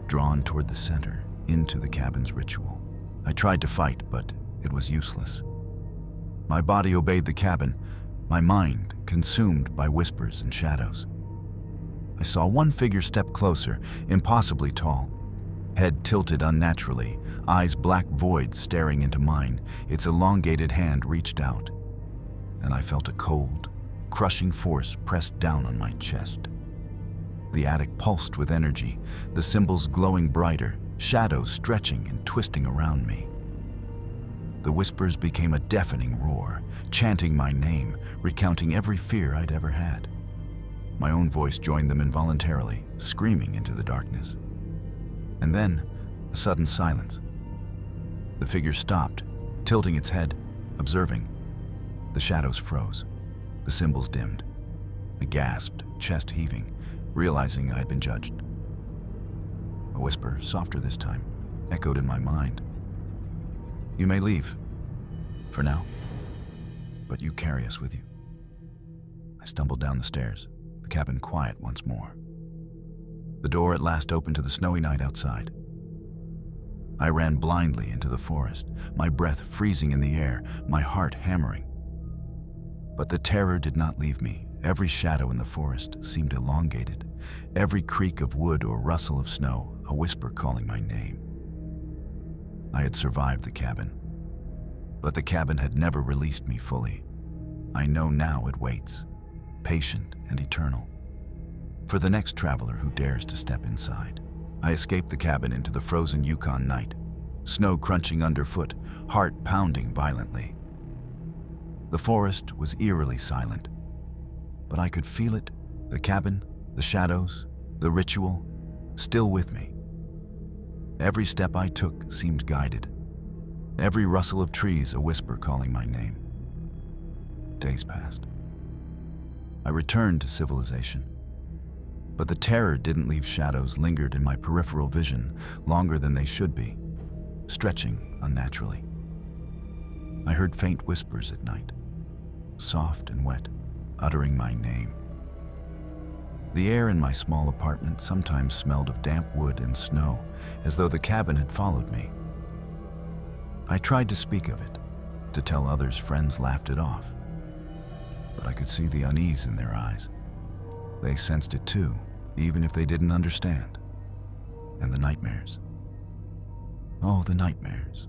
drawn toward the center, into the cabin's ritual. I tried to fight, but it was useless. My body obeyed the cabin, my mind consumed by whispers and shadows. I saw one figure step closer, impossibly tall. Head tilted unnaturally, eyes black voids staring into mine. Its elongated hand reached out, and I felt a cold, crushing force pressed down on my chest. The attic pulsed with energy, the symbols glowing brighter, shadows stretching and twisting around me. The whispers became a deafening roar, chanting my name, recounting every fear I'd ever had. My own voice joined them involuntarily, screaming into the darkness. And then, a sudden silence. The figure stopped, tilting its head, observing. The shadows froze. The symbols dimmed. I gasped, chest heaving, realizing I had been judged. A whisper, softer this time, echoed in my mind. You may leave, for now, but you carry us with you. I stumbled down the stairs, the cabin quiet once more. The door at last opened to the snowy night outside. I ran blindly into the forest, my breath freezing in the air, my heart hammering. But the terror did not leave me. Every shadow in the forest seemed elongated, every creak of wood or rustle of snow, a whisper calling my name. I had survived the cabin, but the cabin had never released me fully. I know now it waits, patient and eternal, for the next traveler who dares to step inside. I escaped the cabin into the frozen Yukon night, snow crunching underfoot, heart pounding violently. The forest was eerily silent, but I could feel it, the cabin, the shadows, the ritual, still with me. Every step I took seemed guided, every rustle of trees a whisper calling my name. Days passed. I returned to civilization, but the terror didn't leave. Shadows lingered in my peripheral vision longer than they should be, stretching unnaturally. I heard faint whispers at night, soft and wet, uttering my name. The air in my small apartment sometimes smelled of damp wood and snow, as though the cabin had followed me. I tried to speak of it, to tell others. Friends laughed it off, but I could see the unease in their eyes. They sensed it too, even if they didn't understand. And the nightmares. Oh, the nightmares.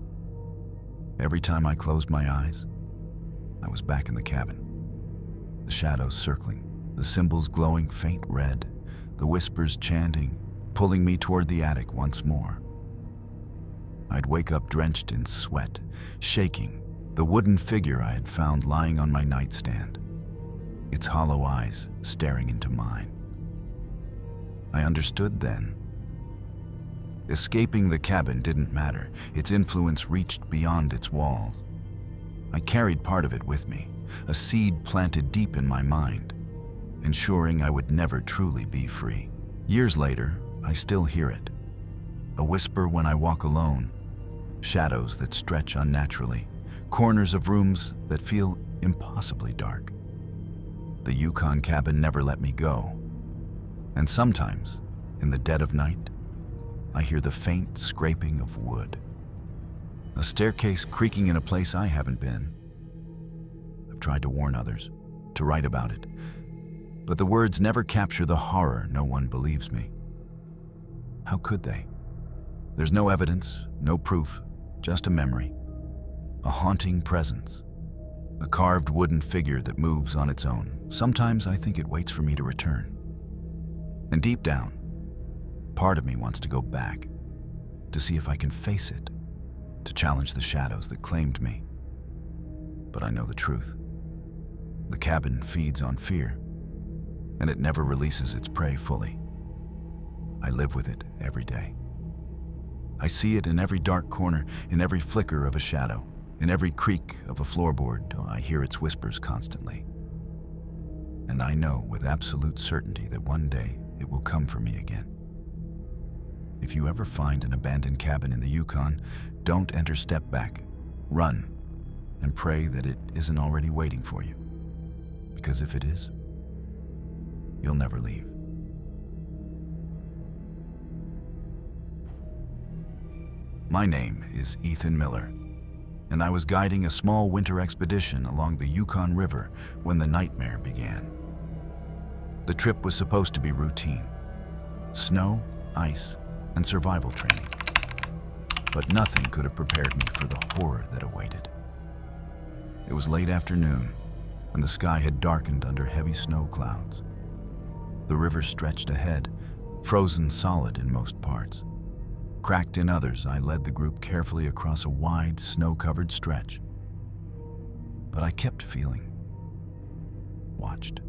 Every time I closed my eyes, I was back in the cabin. The shadows circling, the symbols glowing faint red, the whispers chanting, pulling me toward the attic once more. I'd wake up drenched in sweat, shaking, the wooden figure I had found lying on my nightstand, its hollow eyes staring into mine. I understood then. Escaping the cabin didn't matter. Its influence reached beyond its walls. I carried part of it with me, a seed planted deep in my mind, ensuring I would never truly be free. Years later, I still hear it. A whisper when I walk alone, shadows that stretch unnaturally, corners of rooms that feel impossibly dark. The Yukon cabin never let me go. And sometimes, in the dead of night, I hear the faint scraping of wood. A staircase creaking in a place I haven't been. I've tried to warn others, to write about it, but the words never capture the horror. No one believes me. How could they? There's no evidence, no proof, just a memory. A haunting presence. A carved wooden figure that moves on its own. Sometimes I think it waits for me to return. And deep down, part of me wants to go back, to see if I can face it, to challenge the shadows that claimed me. But I know the truth. The cabin feeds on fear, and it never releases its prey fully. I live with it every day. I see it in every dark corner, in every flicker of a shadow, in every creak of a floorboard. I hear its whispers constantly. And I know with absolute certainty that one day it will come for me again. If you ever find an abandoned cabin in the Yukon, don't enter step back. Run, and pray that it isn't already waiting for you. Because if it is, you'll never leave. My name is Ethan Miller, and I was guiding a small winter expedition along the Yukon River when the nightmare began. The trip was supposed to be routine: snow, ice, and survival training. But nothing could have prepared me for the horror that awaited. It was late afternoon, and the sky had darkened under heavy snow clouds. The river stretched ahead, frozen solid in most parts. Cracked in others, I led the group carefully across a wide, snow-covered stretch. But I kept feeling watched.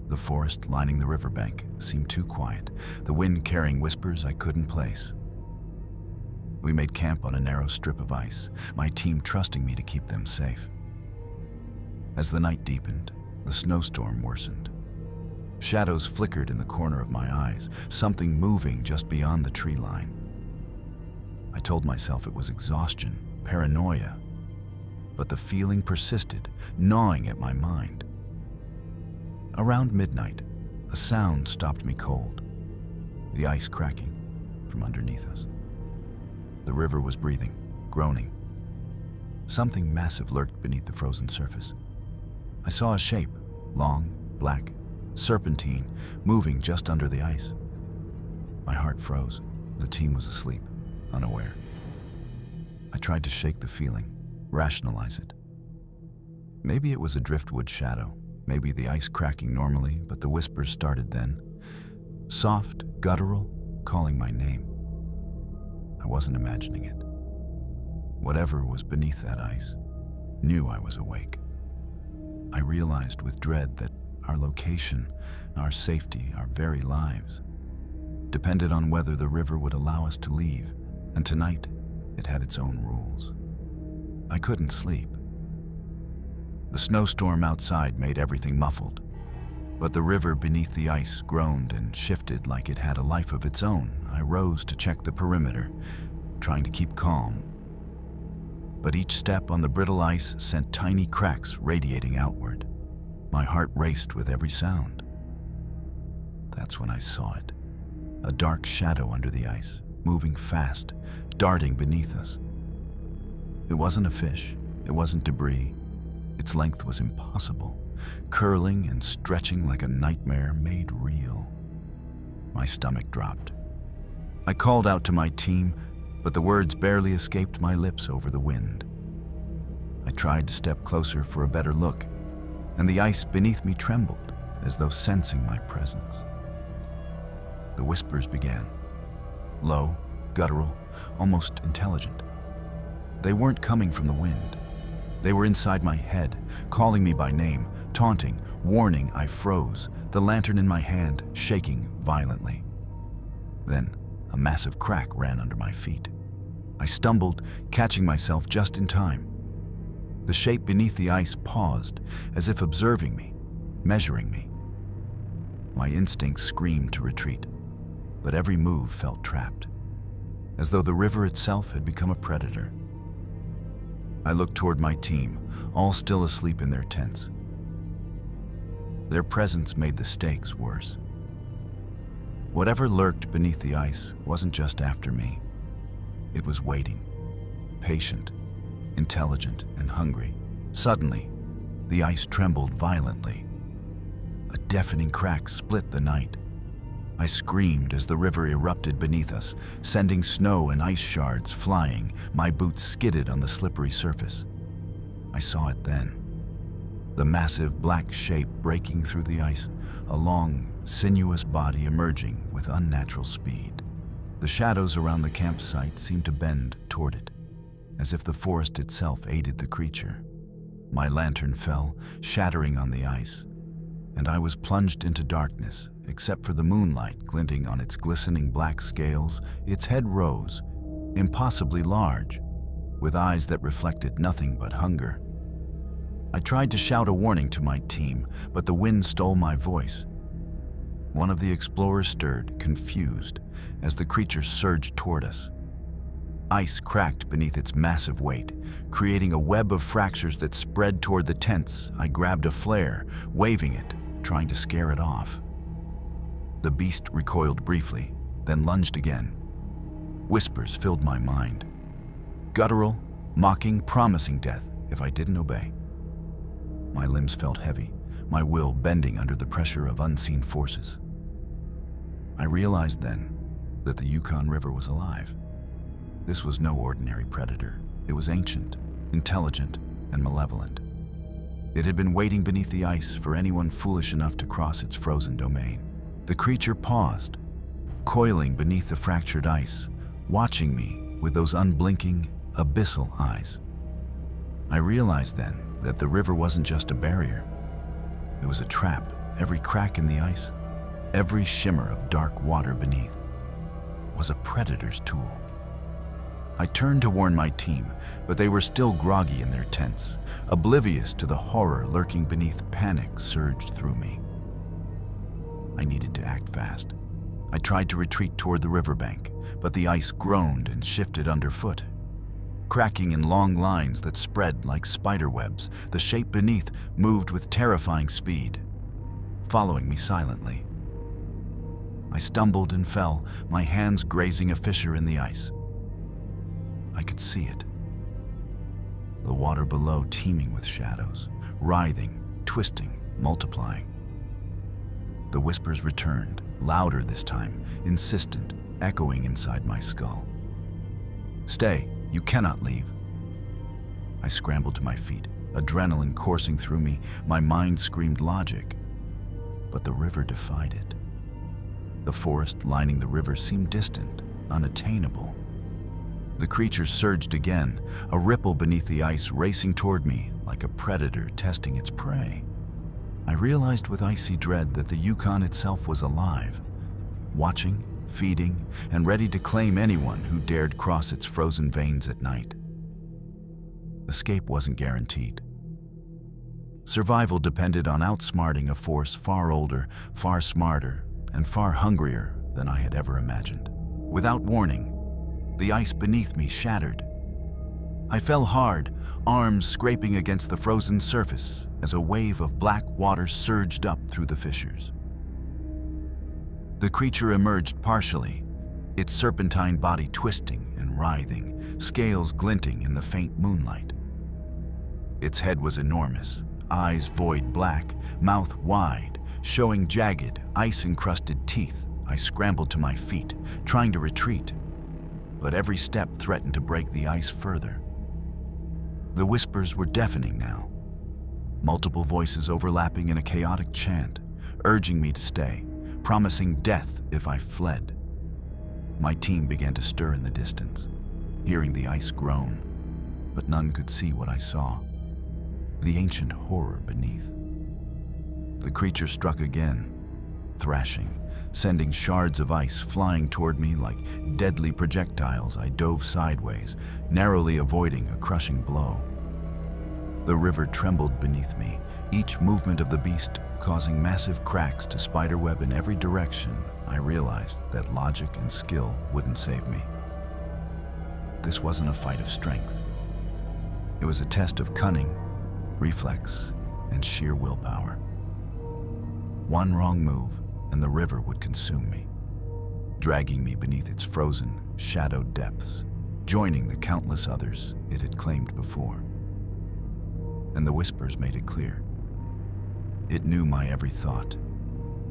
The forest lining the riverbank seemed too quiet, the wind carrying whispers I couldn't place. We made camp on a narrow strip of ice, my team trusting me to keep them safe. As the night deepened, the snowstorm worsened. Shadows flickered in the corner of my eyes, something moving just beyond the tree line. I told myself it was exhaustion, paranoia, but the feeling persisted, gnawing at my mind. Around midnight, a sound stopped me cold, the ice cracking from underneath us. The river was breathing, groaning. Something massive lurked beneath the frozen surface. I saw a shape, long, black, serpentine, moving just under the ice. My heart froze. The team was asleep, unaware. I tried to shake the feeling, rationalize it. Maybe it was a driftwood shadow, maybe the ice cracking normally, but the whispers started then. Soft, guttural, calling my name. I wasn't imagining it. Whatever was beneath that ice knew I was awake. I realized with dread that our location, our safety, our very lives depended on whether the river would allow us to leave, and tonight it had its own rules. I couldn't sleep. The snowstorm outside made everything muffled, but the river beneath the ice groaned and shifted like it had a life of its own. I rose to check the perimeter, trying to keep calm. But each step on the brittle ice sent tiny cracks radiating outward. My heart raced with every sound. That's when I saw it. A dark shadow under the ice, moving fast, darting beneath us. It wasn't a fish, it wasn't debris. Its length was impossible, curling and stretching like a nightmare made real. My stomach dropped. I called out to my team, but the words barely escaped my lips over the wind. I tried to step closer for a better look, and the ice beneath me trembled, as though sensing my presence. The whispers began, low, guttural, almost intelligent. They weren't coming from the wind. They were inside my head, calling me by name, taunting, warning. I froze, the lantern in my hand shaking violently. Then, a massive crack ran under my feet. I stumbled, catching myself just in time. The shape beneath the ice paused, as if observing me, measuring me. My instincts screamed to retreat, but every move felt trapped, as though the river itself had become a predator. I looked toward my team, all still asleep in their tents. Their presence made the stakes worse. Whatever lurked beneath the ice wasn't just after me. It was waiting, patient, intelligent, and hungry. Suddenly, the ice trembled violently. A deafening crack split the night. I screamed as the river erupted beneath us, sending snow and ice shards flying. My boots skidded on the slippery surface. I saw it then. The massive black shape breaking through the ice, a long, sinuous body emerging with unnatural speed. The shadows around the campsite seemed to bend toward it, as if the forest itself aided the creature. My lantern fell, shattering on the ice, and I was plunged into darkness, except for the moonlight glinting on its glistening black scales. Its head rose, impossibly large, with eyes that reflected nothing but hunger. I tried to shout a warning to my team, but the wind stole my voice. One of the explorers stirred, confused, as the creature surged toward us. Ice cracked beneath its massive weight, creating a web of fractures that spread toward the tents. I grabbed a flare, waving it, trying to scare it off. The beast recoiled briefly, then lunged again. Whispers filled my mind. Guttural, mocking, promising death if I didn't obey. My limbs felt heavy, my will bending under the pressure of unseen forces. I realized then that the Yukon River was alive. This was no ordinary predator. It was ancient, intelligent, and malevolent. It had been waiting beneath the ice for anyone foolish enough to cross its frozen domain. The creature paused, coiling beneath the fractured ice, watching me with those unblinking, abyssal eyes. I realized then that the river wasn't just a barrier. It was a trap. Every crack in the ice, every shimmer of dark water beneath, was a predator's tool. I turned to warn my team, but they were still groggy in their tents, oblivious to the horror lurking beneath. Panic surged through me. I needed to act fast. I tried to retreat toward the riverbank, but the ice groaned and shifted underfoot. Cracking in long lines that spread like spider webs, the shape beneath moved with terrifying speed, following me silently. I stumbled and fell, my hands grazing a fissure in the ice. I could see it. The water below teeming with shadows, writhing, twisting, multiplying. The whispers returned, louder this time, insistent, echoing inside my skull. Stay, you cannot leave. I scrambled to my feet, adrenaline coursing through me. My mind screamed logic, but the river defied it. The forest lining the river seemed distant, unattainable. The creature surged again, a ripple beneath the ice racing toward me like a predator testing its prey. I realized with icy dread that the Yukon itself was alive, watching, feeding, and ready to claim anyone who dared cross its frozen veins at night. Escape wasn't guaranteed. Survival depended on outsmarting a force far older, far smarter, and far hungrier than I had ever imagined. Without warning, the ice beneath me shattered. I fell hard, arms scraping against the frozen surface as a wave of black water surged up through the fissures. The creature emerged partially, its serpentine body twisting and writhing, scales glinting in the faint moonlight. Its head was enormous, eyes void black, mouth wide, showing jagged, ice-encrusted teeth. I scrambled to my feet, trying to retreat, but every step threatened to break the ice further. The whispers were deafening now, multiple voices overlapping in a chaotic chant, urging me to stay, promising death if I fled. My team began to stir in the distance, hearing the ice groan, but none could see what I saw, the ancient horror beneath. The creature struck again, thrashing, sending shards of ice flying toward me like deadly projectiles. I dove sideways, narrowly avoiding a crushing blow. The river trembled beneath me, each movement of the beast causing massive cracks to spiderweb in every direction. I realized that logic and skill wouldn't save me. This wasn't a fight of strength. It was a test of cunning, reflex, and sheer willpower. One wrong move, and the river would consume me, dragging me beneath its frozen, shadowed depths, joining the countless others it had claimed before. And the whispers made it clear. It knew my every thought,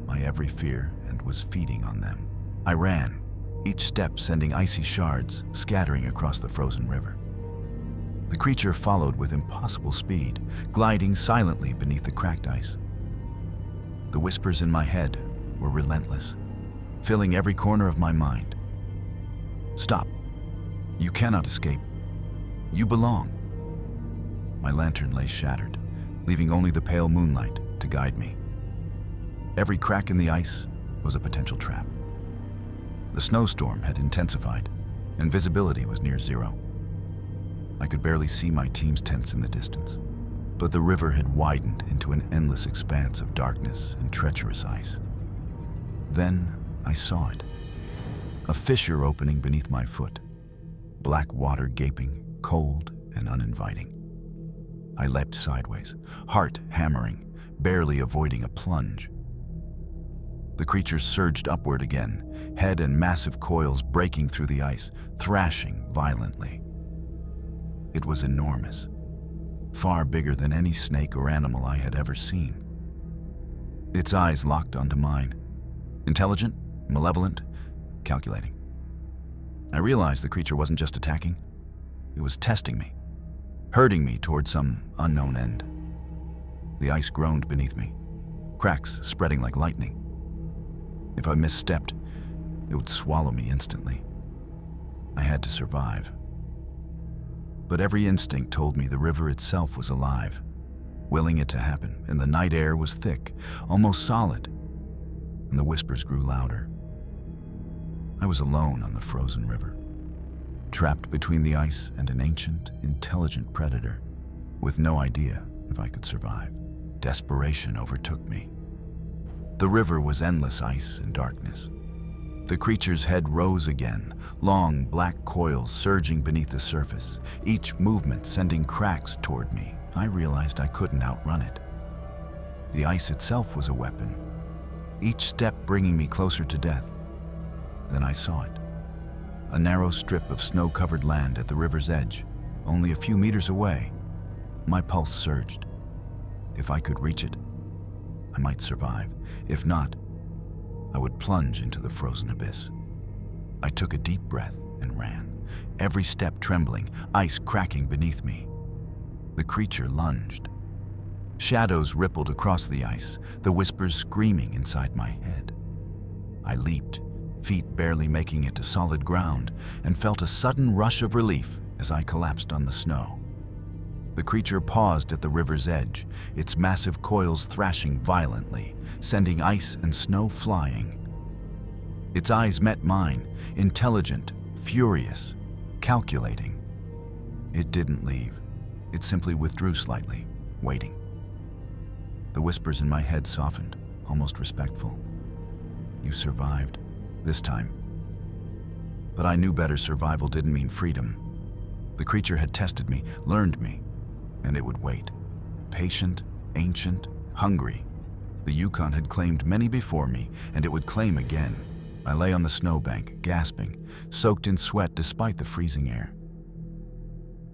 my every fear, and was feeding on them. I ran, each step sending icy shards scattering across the frozen river. The creature followed with impossible speed, gliding silently beneath the cracked ice. The whispers in my head, were relentless, filling every corner of my mind. Stop. You cannot escape. You belong. My lantern lay shattered, leaving only the pale moonlight to guide me. Every crack in the ice was a potential trap. The snowstorm had intensified, and visibility was near zero. I could barely see my team's tents in the distance, but the river had widened into an endless expanse of darkness and treacherous ice. Then I saw it. A fissure opening beneath my foot, black water gaping, cold and uninviting. I leapt sideways, heart hammering, barely avoiding a plunge. The creature surged upward again, head and massive coils breaking through the ice, thrashing violently. It was enormous, far bigger than any snake or animal I had ever seen. Its eyes locked onto mine, intelligent, malevolent, calculating. I realized the creature wasn't just attacking, it was testing me, herding me toward some unknown end. The ice groaned beneath me, cracks spreading like lightning. If I misstepped, it would swallow me instantly. I had to survive. But every instinct told me the river itself was alive, willing it to happen, and the night air was thick, almost solid, and the whispers grew louder. I was alone on the frozen river, trapped between the ice and an ancient, intelligent predator, with no idea if I could survive. Desperation overtook me. The river was endless ice and darkness. The creature's head rose again, long black coils surging beneath the surface, each movement sending cracks toward me. I realized I couldn't outrun it. The ice itself was a weapon, each step bringing me closer to death. Then I saw it. A narrow strip of snow-covered land at the river's edge, only a few meters away. My pulse surged. If I could reach it, I might survive. If not, I would plunge into the frozen abyss. I took a deep breath and ran, every step trembling, ice cracking beneath me. The creature lunged. Shadows rippled across the ice, the whispers screaming inside my head. I leaped, feet barely making it to solid ground, and felt a sudden rush of relief as I collapsed on the snow. The creature paused at the river's edge, its massive coils thrashing violently, sending ice and snow flying. Its eyes met mine, intelligent, furious, calculating. It didn't leave. It simply withdrew slightly, waiting. The whispers in my head softened, almost respectful. You survived, this time. But I knew better. Survival didn't mean freedom. The creature had tested me, learned me, and it would wait. Patient, ancient, hungry. The Yukon had claimed many before me, and it would claim again. I lay on the snowbank, gasping, soaked in sweat despite the freezing air.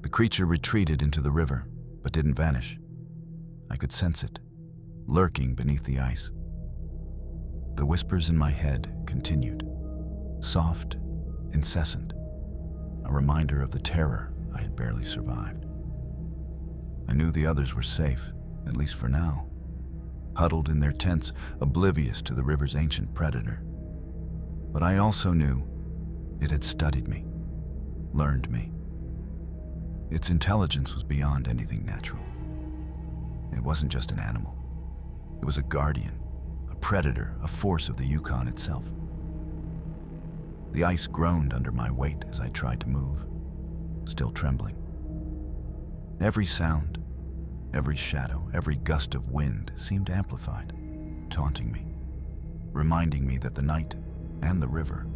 The creature retreated into the river, but didn't vanish. I could sense it, lurking beneath the ice. The whispers in my head continued, soft, incessant, a reminder of the terror I had barely survived. I knew the others were safe, at least for now, huddled in their tents, oblivious to the river's ancient predator. But I also knew it had studied me, learned me. Its intelligence was beyond anything natural. It wasn't just an animal. It was a guardian, a predator, a force of the Yukon itself. The ice groaned under my weight as I tried to move, still trembling. Every sound, every shadow, every gust of wind seemed amplified, taunting me, reminding me that the night and the river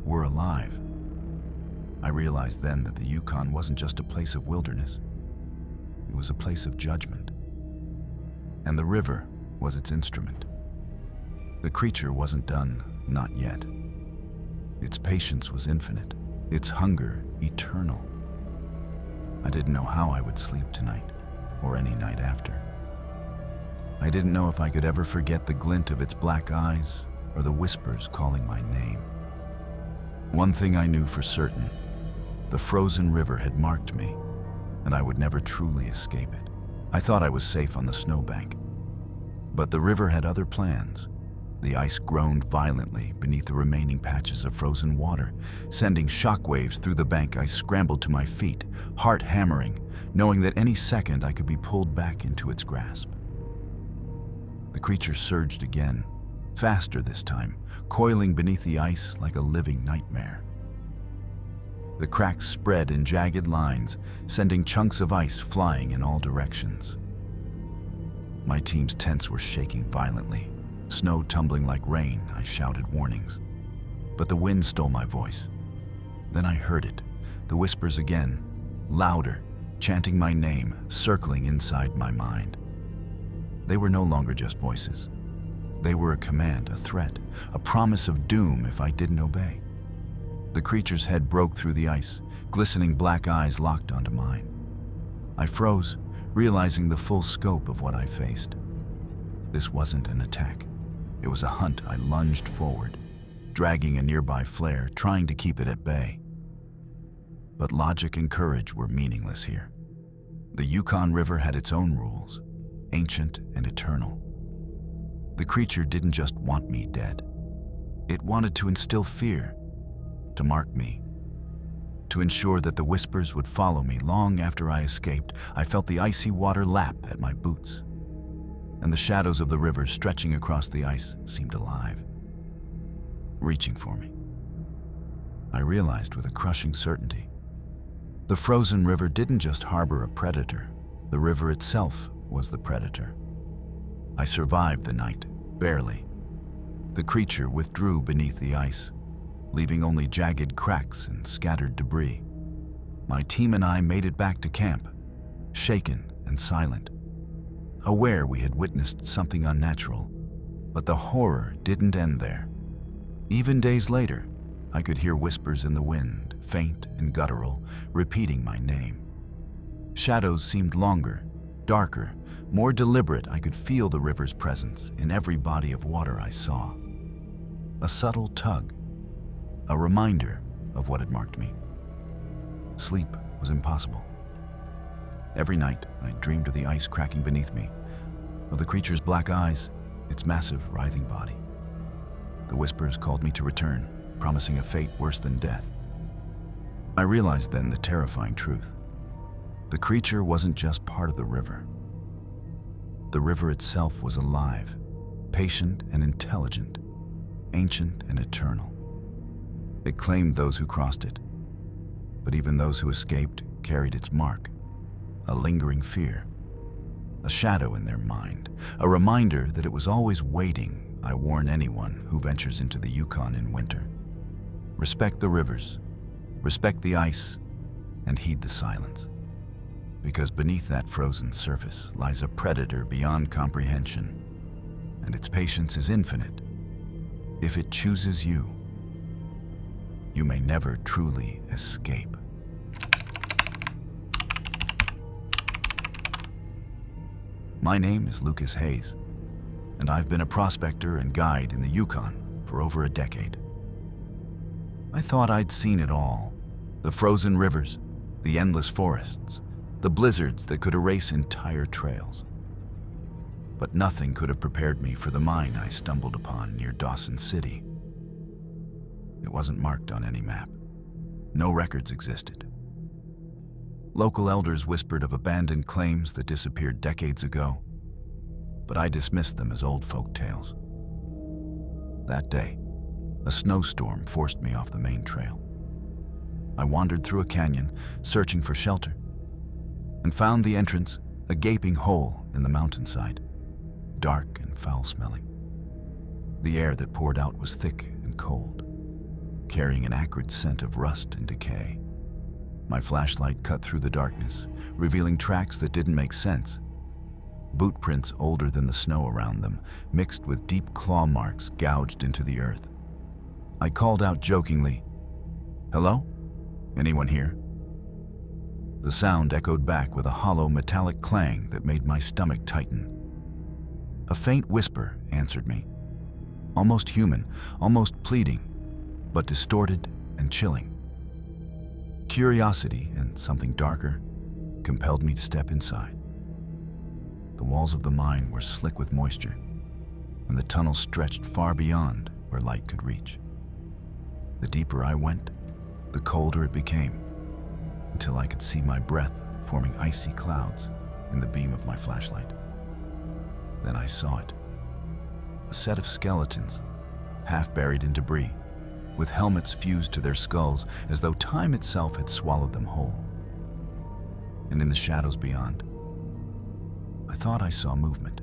were alive. I realized then that the Yukon wasn't just a place of wilderness. It was a place of judgment. And the river was its instrument. The creature wasn't done, not yet. Its patience was infinite, its hunger eternal. I didn't know how I would sleep tonight, or any night after. I didn't know if I could ever forget the glint of its black eyes or the whispers calling my name. One thing I knew for certain, the frozen river had marked me, and I would never truly escape it. I thought I was safe on the snowbank, but the river had other plans, The ice groaned violently beneath the remaining patches of frozen water, sending shockwaves through the bank. I scrambled to my feet, heart hammering, knowing that any second I could be pulled back into its grasp. The creature surged again, faster this time, coiling beneath the ice like a living nightmare. The cracks spread in jagged lines, sending chunks of ice flying in all directions. My team's tents were shaking violently. Snow tumbling like rain, I shouted warnings. But the wind stole my voice. Then I heard it, the whispers again, louder, chanting my name, circling inside my mind. They were no longer just voices. They were a command, a threat, a promise of doom if I didn't obey. The creature's head broke through the ice, glistening black eyes locked onto mine. I froze, realizing the full scope of what I faced. This wasn't an attack. It was a hunt. I lunged forward, dragging a nearby flare, trying to keep it at bay. But logic and courage were meaningless here. The Yukon River had its own rules, ancient and eternal. The creature didn't just want me dead. It wanted to instill fear, to mark me, to ensure that the whispers would follow me long after I escaped. I felt the icy water lap at my boots, and the shadows of the river stretching across the ice seemed alive, reaching for me. I realized with a crushing certainty, the frozen river didn't just harbor a predator. The river itself was the predator. I survived the night, barely. The creature withdrew beneath the ice, leaving only jagged cracks and scattered debris. My team and I made it back to camp, shaken and silent, aware we had witnessed something unnatural. But the horror didn't end there. Even days later, I could hear whispers in the wind, faint and guttural, repeating my name. Shadows seemed longer, darker, more deliberate. I could feel the river's presence in every body of water I saw. A subtle tug, a reminder of what had marked me. Sleep was impossible. Every night, I dreamed of the ice cracking beneath me, of the creature's black eyes, its massive, writhing body. The whispers called me to return, promising a fate worse than death. I realized then the terrifying truth. The creature wasn't just part of the river. The river itself was alive, patient and intelligent, ancient and eternal. It claimed those who crossed it, but even those who escaped carried its mark, a lingering fear, a shadow in their mind, a reminder that it was always waiting. I warn anyone who ventures into the Yukon in winter. Respect the rivers, respect the ice, and heed the silence. Because beneath that frozen surface lies a predator beyond comprehension, and its patience is infinite. If it chooses you, you may never truly escape. My name is Lucas Hayes, and I've been a prospector and guide in the Yukon for over a decade. I thought I'd seen it all: the frozen rivers, the endless forests, the blizzards that could erase entire trails. But nothing could have prepared me for the mine I stumbled upon near Dawson City. It wasn't marked on any map. No records existed. Local elders whispered of abandoned claims that disappeared decades ago, but I dismissed them as old folk tales. That day, a snowstorm forced me off the main trail. I wandered through a canyon, searching for shelter, and found the entrance, a gaping hole in the mountainside, dark and foul-smelling. The air that poured out was thick and cold, carrying an acrid scent of rust and decay. My flashlight cut through the darkness, revealing tracks that didn't make sense. Boot prints older than the snow around them, mixed with deep claw marks gouged into the earth. I called out jokingly, "Hello? Anyone here?" The sound echoed back with a hollow metallic clang that made my stomach tighten. A faint whisper answered me, almost human, almost pleading, but distorted and chilling. Curiosity and something darker compelled me to step inside. The walls of the mine were slick with moisture, and the tunnel stretched far beyond where light could reach. The deeper I went, the colder it became, until I could see my breath forming icy clouds in the beam of my flashlight. Then I saw it. A set of skeletons, half buried in debris, with helmets fused to their skulls as though time itself had swallowed them whole. And in the shadows beyond, I thought I saw movement.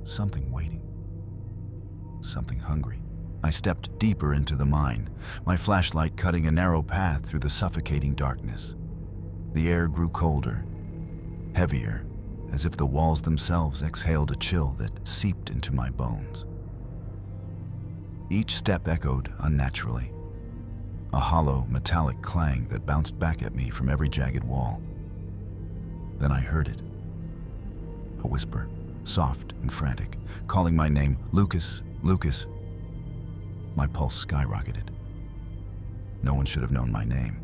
Something waiting. Something hungry. I stepped deeper into the mine, my flashlight cutting a narrow path through the suffocating darkness. The air grew colder, heavier, as if the walls themselves exhaled a chill that seeped into my bones. Each step echoed unnaturally, a hollow, metallic clang that bounced back at me from every jagged wall. Then I heard it. A whisper, soft and frantic, calling my name, "Lucas, Lucas." My pulse skyrocketed. No one should have known my name.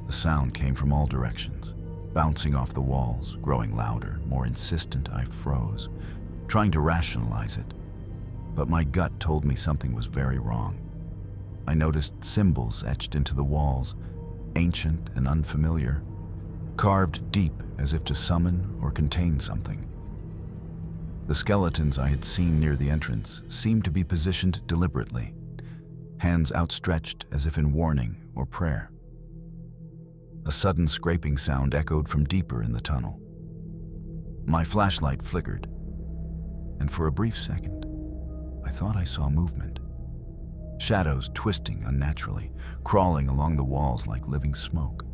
The sound came from all directions, bouncing off the walls, growing louder, more insistent. I froze, trying to rationalize it. But my gut told me something was very wrong. I noticed symbols etched into the walls, ancient and unfamiliar, carved deep as if to summon or contain something. The skeletons I had seen near the entrance seemed to be positioned deliberately, hands outstretched as if in warning or prayer. A sudden scraping sound echoed from deeper in the tunnel. My flashlight flickered, and for a brief second, I thought I saw movement. Shadows twisting unnaturally, crawling along the walls like living smoke.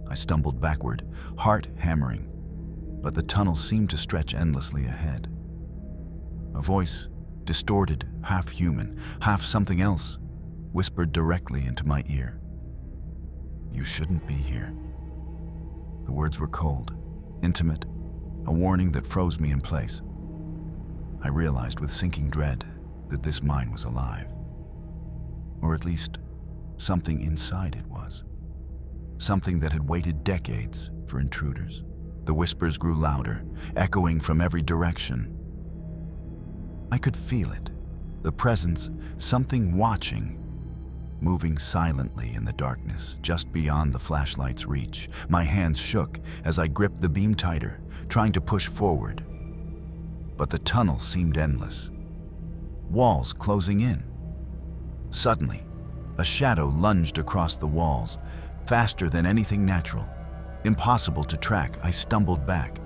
I stumbled backward, heart hammering, but the tunnel seemed to stretch endlessly ahead. A voice, distorted, half human, half something else, whispered directly into my ear. "You shouldn't be here." The words were cold, intimate, a warning that froze me in place. I realized with sinking dread that this mine was alive. Or at least, something inside it was. Something that had waited decades for intruders. The whispers grew louder, echoing from every direction. I could feel it, the presence, something watching, moving silently in the darkness just beyond the flashlight's reach. My hands shook as I gripped the beam tighter, trying to push forward. But the tunnel seemed endless. Walls closing in. Suddenly, a shadow lunged across the walls, faster than anything natural. Impossible to track, I stumbled back,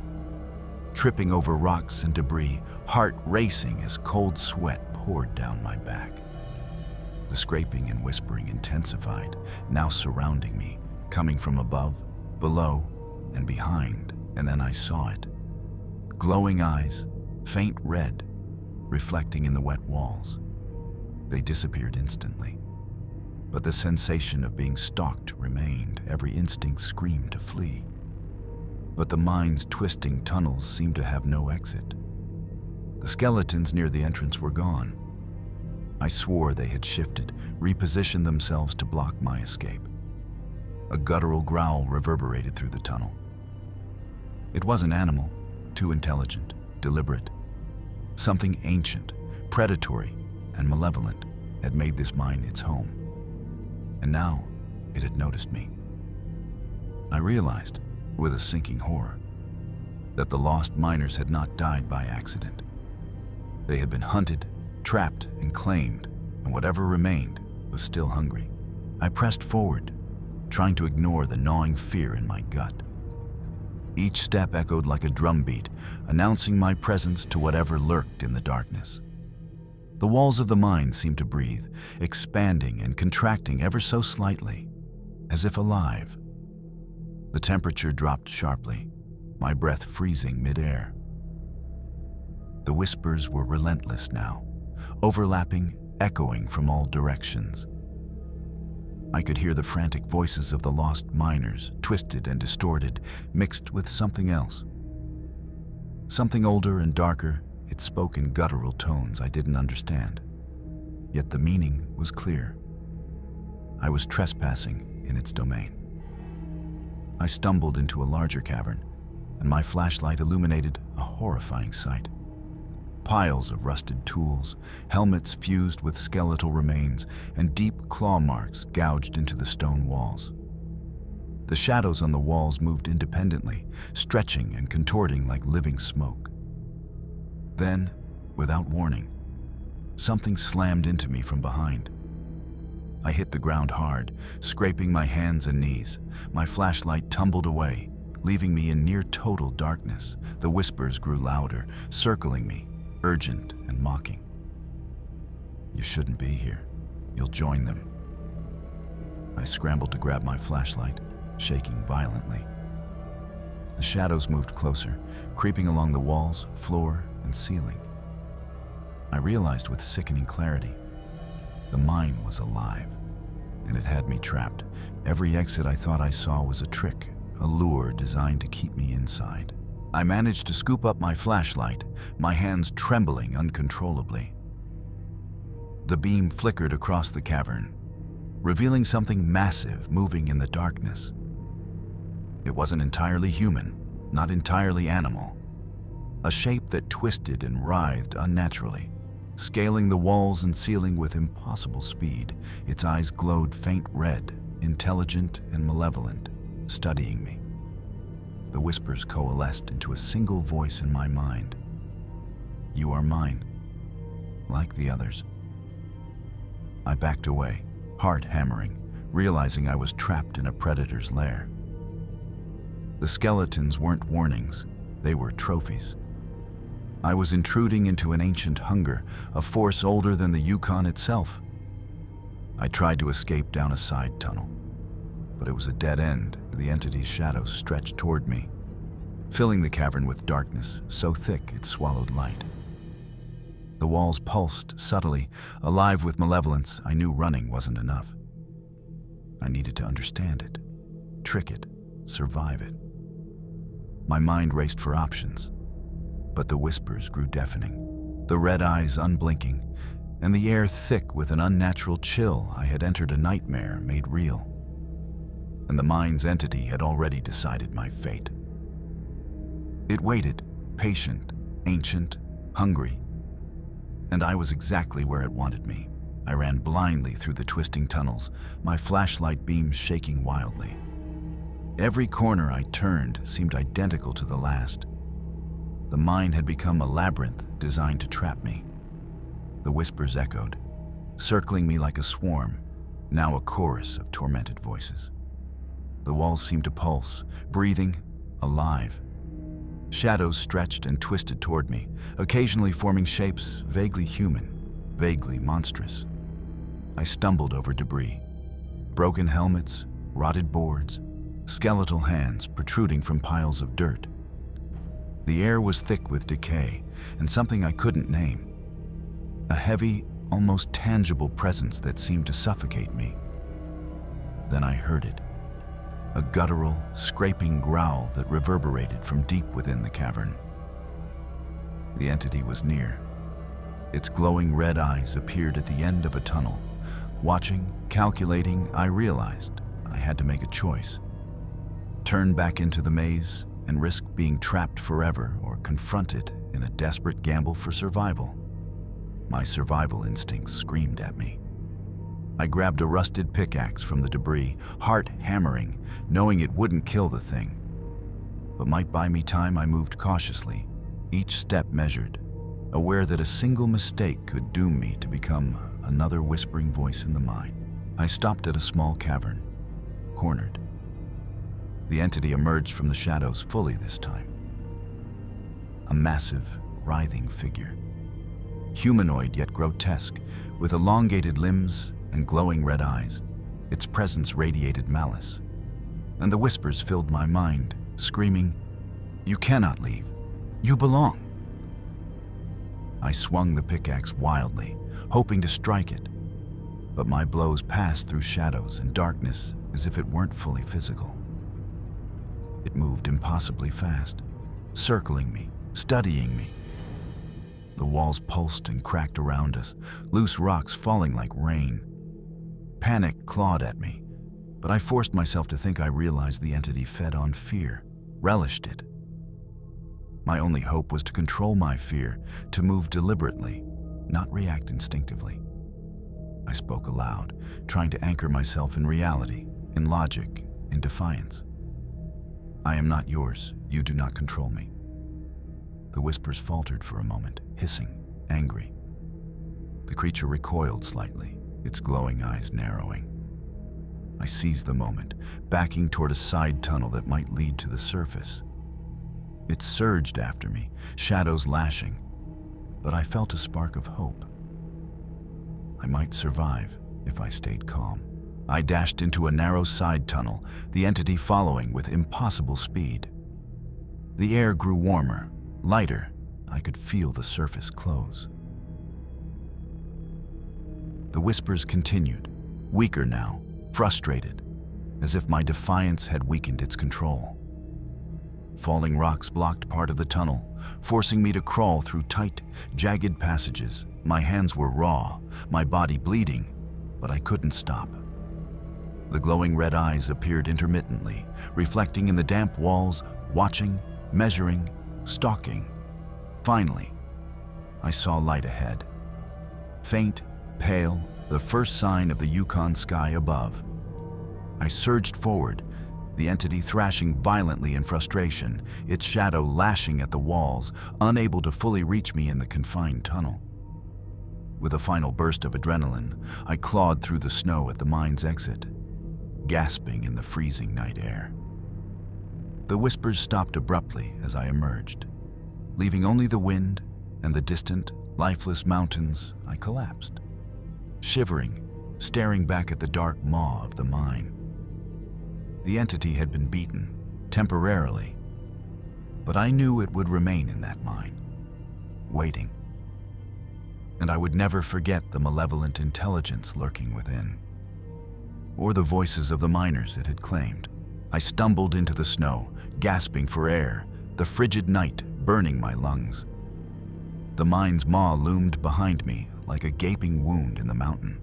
tripping over rocks and debris, heart racing as cold sweat poured down my back. The scraping and whispering intensified, now surrounding me, coming from above, below, and behind, and then I saw it. Glowing eyes, faint red, reflecting in the wet walls. They disappeared instantly. But the sensation of being stalked remained, every instinct screamed to flee. But the mine's twisting tunnels seemed to have no exit. The skeletons near the entrance were gone. I swore they had shifted, repositioned themselves to block my escape. A guttural growl reverberated through the tunnel. It was an animal, too intelligent, deliberate. Something ancient, predatory, and malevolent had made this mine its home. And now it had noticed me. I realized, with a sinking horror, that the lost miners had not died by accident. They had been hunted, trapped, and claimed, and whatever remained was still hungry. I pressed forward, trying to ignore the gnawing fear in my gut. Each step echoed like a drumbeat, announcing my presence to whatever lurked in the darkness. The walls of the mine seemed to breathe, expanding and contracting ever so slightly, as if alive. The temperature dropped sharply, my breath freezing midair. The whispers were relentless now, overlapping, echoing from all directions. I could hear the frantic voices of the lost miners, twisted and distorted, mixed with something else. Something older and darker. It spoke in guttural tones I didn't understand. Yet the meaning was clear. I was trespassing in its domain. I stumbled into a larger cavern, and my flashlight illuminated a horrifying sight. Piles of rusted tools, helmets fused with skeletal remains, and deep claw marks gouged into the stone walls. The shadows on the walls moved independently, stretching and contorting like living smoke. Then, without warning, something slammed into me from behind. I hit the ground hard, scraping my hands and knees. My flashlight tumbled away, leaving me in near total darkness. The whispers grew louder, circling me, urgent and mocking. "You shouldn't be here. You'll join them." I scrambled to grab my flashlight, shaking violently. The shadows moved closer, creeping along the walls, floor, and ceiling. I realized with sickening clarity, the mine was alive, and it had me trapped. Every exit I thought I saw was a trick, a lure designed to keep me inside. I managed to scoop up my flashlight, my hands trembling uncontrollably. The beam flickered across the cavern, revealing something massive moving in the darkness. It wasn't entirely human, not entirely animal. A shape that twisted and writhed unnaturally, scaling the walls and ceiling with impossible speed. Its eyes glowed faint red, intelligent and malevolent, studying me. The whispers coalesced into a single voice in my mind. "You are mine, like the others." I backed away, heart hammering, realizing I was trapped in a predator's lair. The skeletons weren't warnings, they were trophies. I was intruding into an ancient hunger, a force older than the Yukon itself. I tried to escape down a side tunnel, but it was a dead end. The entity's shadows stretched toward me, filling the cavern with darkness so thick it swallowed light. The walls pulsed subtly, alive with malevolence. I knew running wasn't enough. I needed to understand it, trick it, survive it. My mind raced for options, but the whispers grew deafening, the red eyes unblinking, and the air thick with an unnatural chill. I had entered a nightmare made real, and the mine's entity had already decided my fate. It waited, patient, ancient, hungry, and I was exactly where it wanted me. I ran blindly through the twisting tunnels, my flashlight beam shaking wildly. Every corner I turned seemed identical to the last. The mine had become a labyrinth designed to trap me. The whispers echoed, circling me like a swarm, now a chorus of tormented voices. The walls seemed to pulse, breathing, alive. Shadows stretched and twisted toward me, occasionally forming shapes vaguely human, vaguely monstrous. I stumbled over debris, broken helmets, rotted boards, skeletal hands protruding from piles of dirt. The air was thick with decay and something I couldn't name. A heavy, almost tangible presence that seemed to suffocate me. Then I heard it. A guttural, scraping growl that reverberated from deep within the cavern. The entity was near. Its glowing red eyes appeared at the end of a tunnel. Watching, calculating, I realized I had to make a choice. Turn back into the maze and risk being trapped forever, or confront it in a desperate gamble for survival. My survival instincts screamed at me. I grabbed a rusted pickaxe from the debris, heart hammering, knowing it wouldn't kill the thing, but might buy me time. I moved cautiously, each step measured, aware that a single mistake could doom me to become another whispering voice in the mine. I stopped at a small cavern, cornered. The entity emerged from the shadows fully this time. A massive, writhing figure. Humanoid yet grotesque, with elongated limbs and glowing red eyes. Its presence radiated malice. And the whispers filled my mind, screaming, "You cannot leave. You belong." I swung the pickaxe wildly, hoping to strike it. But my blows passed through shadows and darkness as if it weren't fully physical. It moved impossibly fast, circling me, studying me. The walls pulsed and cracked around us, loose rocks falling like rain. Panic clawed at me, but I forced myself to think I realized the entity fed on fear, relished it. My only hope was to control my fear, to move deliberately, not react instinctively. I spoke aloud, trying to anchor myself in reality, in logic, in defiance. I am not yours. You do not control me. The whispers faltered for a moment, hissing, angry. The creature recoiled slightly, its glowing eyes narrowing. I seized the moment, backing toward a side tunnel that might lead to the surface. It surged after me, shadows lashing, but I felt a spark of hope. I might survive if I stayed calm. I dashed into a narrow side tunnel, the entity following with impossible speed. The air grew warmer, lighter. I could feel the surface close. The whispers continued, weaker now, frustrated, as if my defiance had weakened its control. Falling rocks blocked part of the tunnel, forcing me to crawl through tight, jagged passages. My hands were raw, my body bleeding, but I couldn't stop. The glowing red eyes appeared intermittently, reflecting in the damp walls, watching, measuring, stalking. Finally, I saw light ahead. Faint, pale, the first sign of the Yukon sky above. I surged forward, the entity thrashing violently in frustration, its shadow lashing at the walls, unable to fully reach me in the confined tunnel. With a final burst of adrenaline, I clawed through the snow at the mine's exit, gasping in the freezing night air. The whispers stopped abruptly as I emerged. Leaving only the wind and the distant, lifeless mountains, I collapsed. Shivering, staring back at the dark maw of the mine. The entity had been beaten, temporarily, but I knew it would remain in that mine, waiting. And I would never forget the malevolent intelligence lurking within, or the voices of the miners it had claimed. I stumbled into the snow, gasping for air, the frigid night burning my lungs. The mine's maw loomed behind me like a gaping wound in the mountain.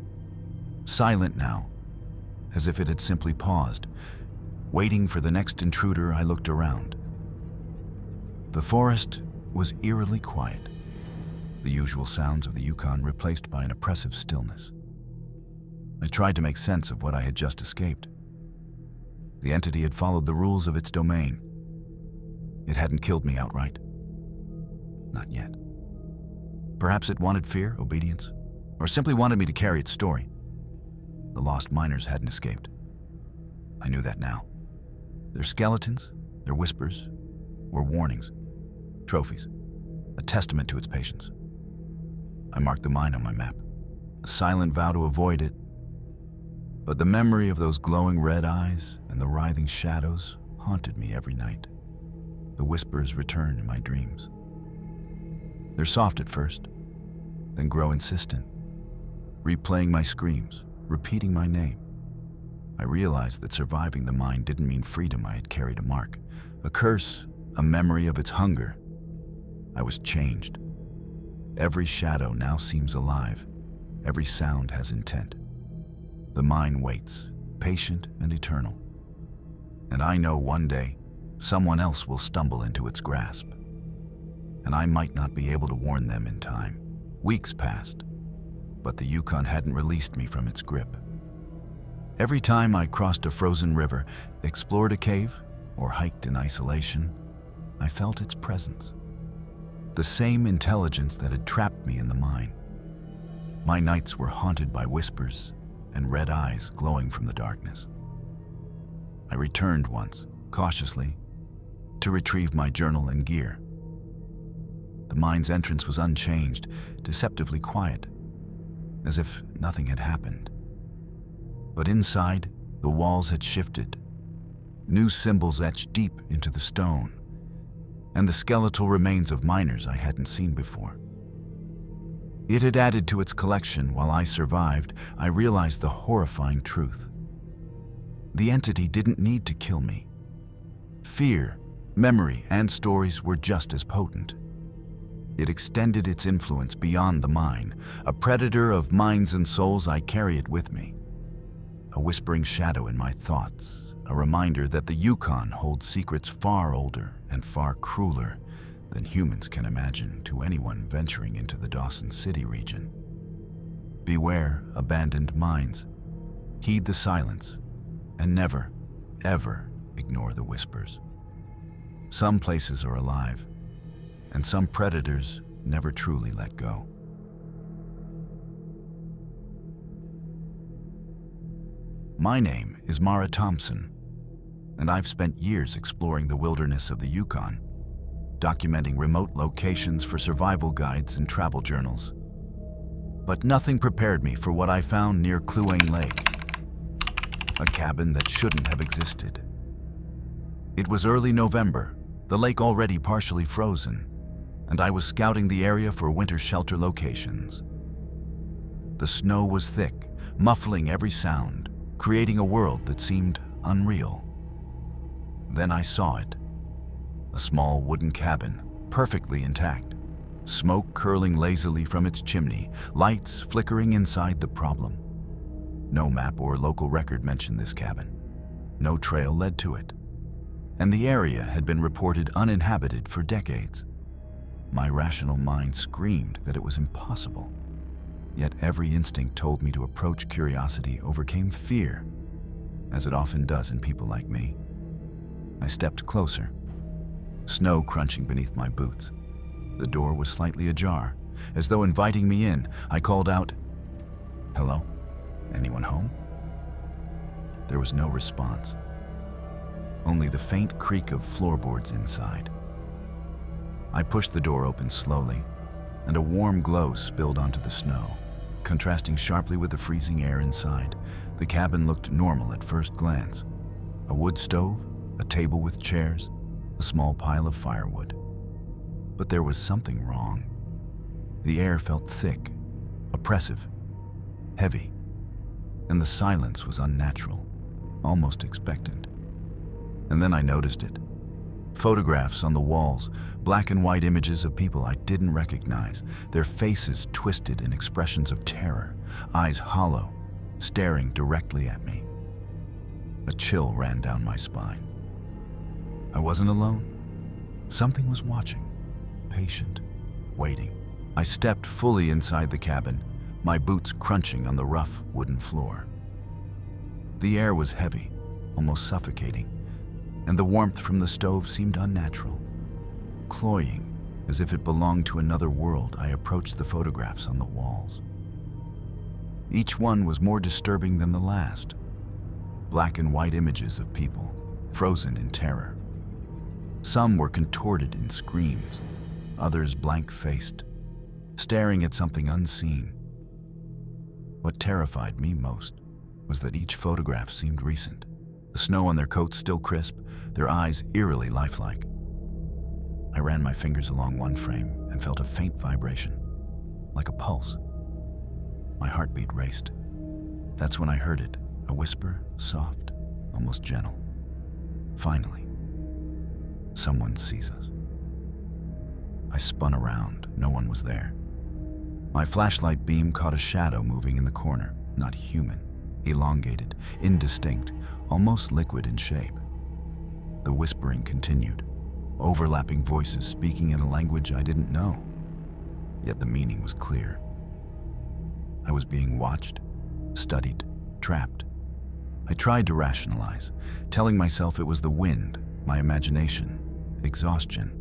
Silent now, as if it had simply paused. Waiting for the next intruder, I looked around. The forest was eerily quiet, the usual sounds of the Yukon replaced by an oppressive stillness. I tried to make sense of what I had just escaped. The entity had followed the rules of its domain. It hadn't killed me outright. Not yet. Perhaps it wanted fear, obedience, or simply wanted me to carry its story. The lost miners hadn't escaped. I knew that now. Their skeletons, their whispers, were warnings, trophies, a testament to its patience. I marked the mine on my map, a silent vow to avoid it. But the memory of those glowing red eyes and the writhing shadows haunted me every night. The whispers return in my dreams. They're soft at first, then grow insistent, replaying my screams, repeating my name. I realized that surviving the mine didn't mean freedom. I had carried a mark, a curse, a memory of its hunger. I was changed. Every shadow now seems alive. Every sound has intent. The mine waits, patient and eternal. And I know one day, someone else will stumble into its grasp. And I might not be able to warn them in time. Weeks passed, but the Yukon hadn't released me from its grip. Every time I crossed a frozen river, explored a cave, or hiked in isolation, I felt its presence. The same intelligence that had trapped me in the mine. My nights were haunted by whispers and red eyes glowing from the darkness. I returned once, cautiously, to retrieve my journal and gear. The mine's entrance was unchanged, deceptively quiet, as if nothing had happened. But inside, the walls had shifted, new symbols etched deep into the stone, and the skeletal remains of miners I hadn't seen before. It had added to its collection. While I survived, I realized the horrifying truth. The entity didn't need to kill me. Fear, memory, and stories were just as potent. It extended its influence beyond the mine. A predator of minds and souls, I carry it with me. A whispering shadow in my thoughts, a reminder that the Yukon holds secrets far older and far crueler than humans can imagine to anyone venturing into the Dawson City region. Beware abandoned mines. Heed the silence, and never, ever ignore the whispers. Some places are alive, and some predators never truly let go. My name is Mara Thompson, and I've spent years exploring the wilderness of the Yukon, documenting remote locations for survival guides and travel journals. But nothing prepared me for what I found near Kluane Lake, a cabin that shouldn't have existed. It was early November, the lake already partially frozen, and I was scouting the area for winter shelter locations. The snow was thick, muffling every sound, creating a world that seemed unreal. Then I saw it. A small wooden cabin, perfectly intact, smoke curling lazily from its chimney, lights flickering inside the problem. No map or local record mentioned this cabin. No trail led to it. And the area had been reported uninhabited for decades. My rational mind screamed that it was impossible. Yet every instinct told me to approach curiosity overcame fear, as it often does in people like me. I stepped closer, snow crunching beneath my boots. The door was slightly ajar, as though inviting me in. I called out, "Hello? Anyone home?" There was no response, only the faint creak of floorboards inside. I pushed the door open slowly, and a warm glow spilled onto the snow, contrasting sharply with the freezing air inside. The cabin looked normal at first glance. A wood stove, a table with chairs, a small pile of firewood. But there was something wrong. The air felt thick, oppressive, heavy, and the silence was unnatural, almost expectant. And then I noticed it. Photographs on the walls, black and white images of people I didn't recognize, their faces twisted in expressions of terror, eyes hollow, staring directly at me. A chill ran down my spine. I wasn't alone. Something was watching, patient, waiting. I stepped fully inside the cabin, my boots crunching on the rough wooden floor. The air was heavy, almost suffocating, and the warmth from the stove seemed unnatural. Cloying, as if it belonged to another world, I approached the photographs on the walls. Each one was more disturbing than the last. Black and white images of people, frozen in terror. Some were contorted in screams, others blank-faced, staring at something unseen. What terrified me most was that each photograph seemed recent. The snow on their coats still crisp, their eyes eerily lifelike. I ran my fingers along one frame and felt a faint vibration, like a pulse. My heartbeat raced. That's when I heard it, a whisper, soft, almost gentle. Finally, someone sees us. I spun around. No one was there. My flashlight beam caught a shadow moving in the corner, not human, elongated, indistinct, almost liquid in shape. The whispering continued, overlapping voices speaking in a language I didn't know, yet the meaning was clear. I was being watched, studied, trapped. I tried to rationalize, telling myself it was the wind, my imagination, exhaustion.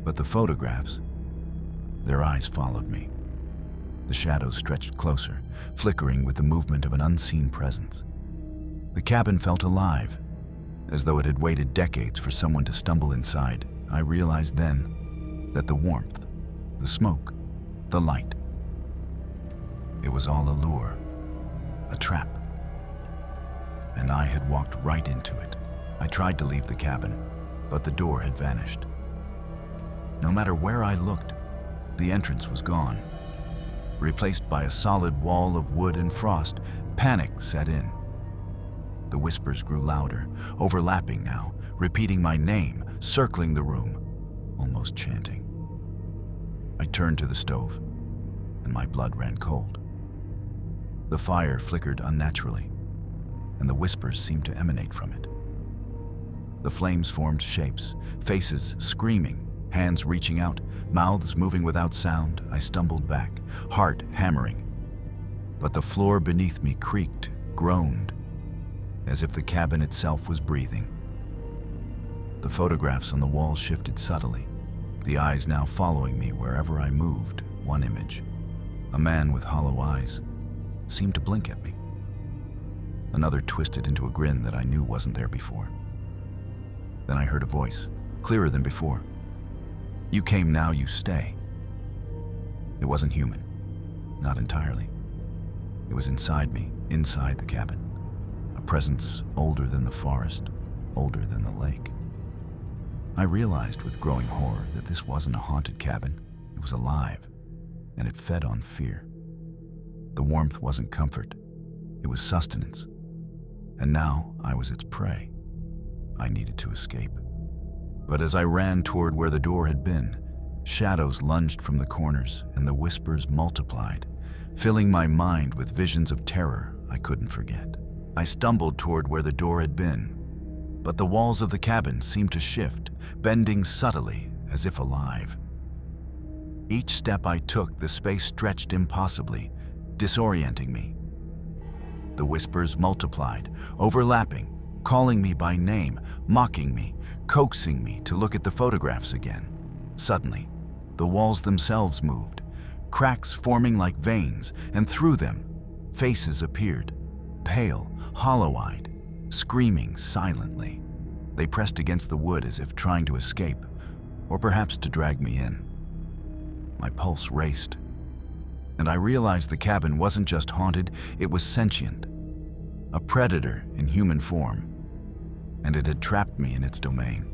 But the photographs, their eyes followed me. The shadows stretched closer, flickering with the movement of an unseen presence. The cabin felt alive, as though it had waited decades for someone to stumble inside. I realized then that the warmth, the smoke, the light, it was all a lure, a trap. And I had walked right into it. I tried to leave the cabin, but the door had vanished. No matter where I looked, the entrance was gone. Replaced by a solid wall of wood and frost, panic set in. The whispers grew louder, overlapping now, repeating my name, circling the room, almost chanting. I turned to the stove, and my blood ran cold. The fire flickered unnaturally, and the whispers seemed to emanate from it. The flames formed shapes, faces screaming, Hands reaching out, mouths moving without sound, I stumbled back, heart hammering. But the floor beneath me creaked, groaned, as if the cabin itself was breathing. The photographs on the wall shifted subtly, the eyes now following me wherever I moved. One image, a man with hollow eyes, seemed to blink at me. Another twisted into a grin that I knew wasn't there before. Then I heard a voice, clearer than before. "You came, now you stay." It wasn't human, not entirely. It was inside me, inside the cabin. A presence older than the forest, older than the lake. I realized with growing horror that this wasn't a haunted cabin. It was alive, and it fed on fear. The warmth wasn't comfort, it was sustenance. And now I was its prey. I needed to escape. But as I ran toward where the door had been, shadows lunged from the corners and the whispers multiplied, filling my mind with visions of terror I couldn't forget. I stumbled toward where the door had been, but the walls of the cabin seemed to shift, bending subtly as if alive. Each step I took, the space stretched impossibly, disorienting me. The whispers multiplied, overlapping, calling me by name, mocking me, coaxing me to look at the photographs again. Suddenly, the walls themselves moved, cracks forming like veins, and through them, faces appeared, pale, hollow-eyed, screaming silently. They pressed against the wood as if trying to escape, or perhaps to drag me in. My pulse raced, and I realized the cabin wasn't just haunted, it was sentient, a predator in human form, and it had trapped me in its domain.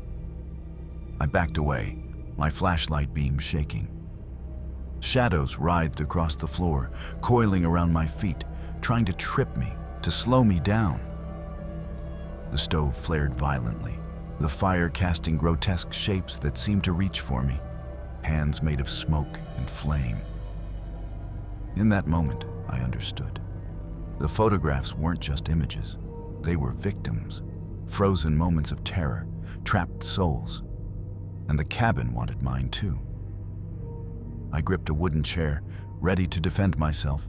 I backed away, my flashlight beam shaking. Shadows writhed across the floor, coiling around my feet, trying to trip me, to slow me down. The stove flared violently, the fire casting grotesque shapes that seemed to reach for me, hands made of smoke and flame. In that moment, I understood. The photographs weren't just images. They were victims, frozen moments of terror, trapped souls. And the cabin wanted mine too. I gripped a wooden chair, ready to defend myself,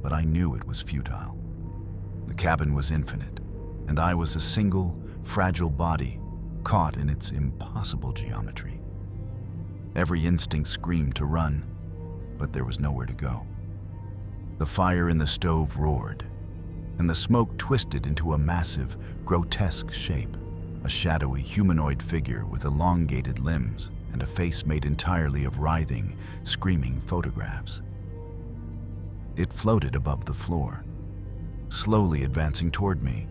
but I knew it was futile. The cabin was infinite, and I was a single, fragile body caught in its impossible geometry. Every instinct screamed to run, but there was nowhere to go. The fire in the stove roared, and the smoke twisted into a massive, grotesque shape, a shadowy humanoid figure with elongated limbs and a face made entirely of writhing, screaming photographs. It floated above the floor, slowly advancing toward me,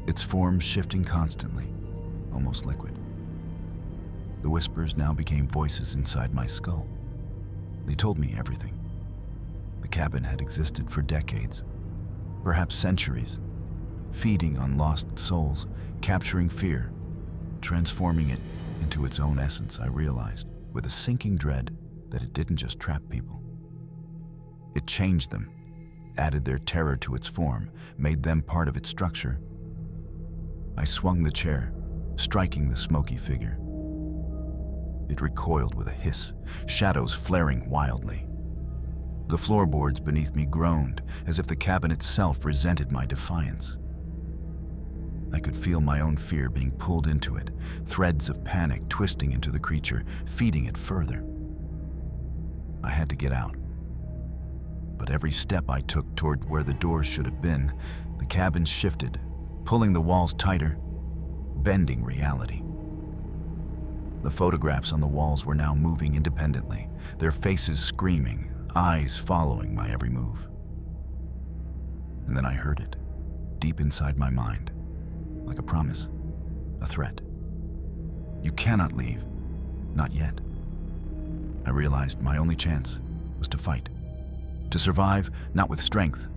its form shifting constantly, almost liquid. The whispers now became voices inside my skull. They told me everything. The cabin had existed for decades, perhaps centuries, feeding on lost souls, capturing fear, transforming it into its own essence. I realized, with a sinking dread, that it didn't just trap people. It changed them, added their terror to its form, made them part of its structure. I swung the chair, striking the smoky figure. It recoiled with a hiss, shadows flaring wildly. The floorboards beneath me groaned, as if the cabin itself resented my defiance. I could feel my own fear being pulled into it, threads of panic twisting into the creature, feeding it further. I had to get out. But every step I took toward where the doors should have been, the cabin shifted, pulling the walls tighter, bending reality. The photographs on the walls were now moving independently, their faces screaming, eyes following my every move. And then I heard it, deep inside my mind, like a promise, a threat. "You cannot leave, not yet." I realized my only chance was to fight, to survive not with strength,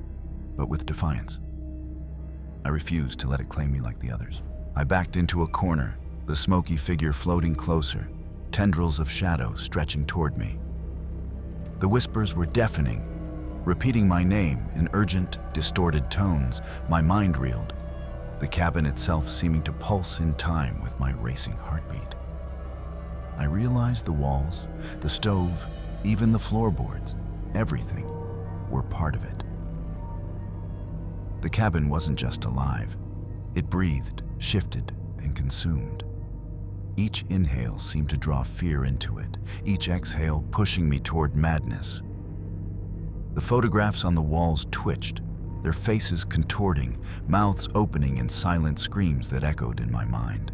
but with defiance. I refused to let it claim me like the others. I backed into a corner, the smoky figure floating closer, tendrils of shadow stretching toward me. The whispers were deafening, repeating my name in urgent, distorted tones. My mind reeled, the cabin itself seeming to pulse in time with my racing heartbeat. I realized the walls, the stove, even the floorboards, everything were part of it. The cabin wasn't just alive. It breathed, shifted, and consumed. Each inhale seemed to draw fear into it, each exhale pushing me toward madness. The photographs on the walls twitched, their faces contorting, mouths opening in silent screams that echoed in my mind.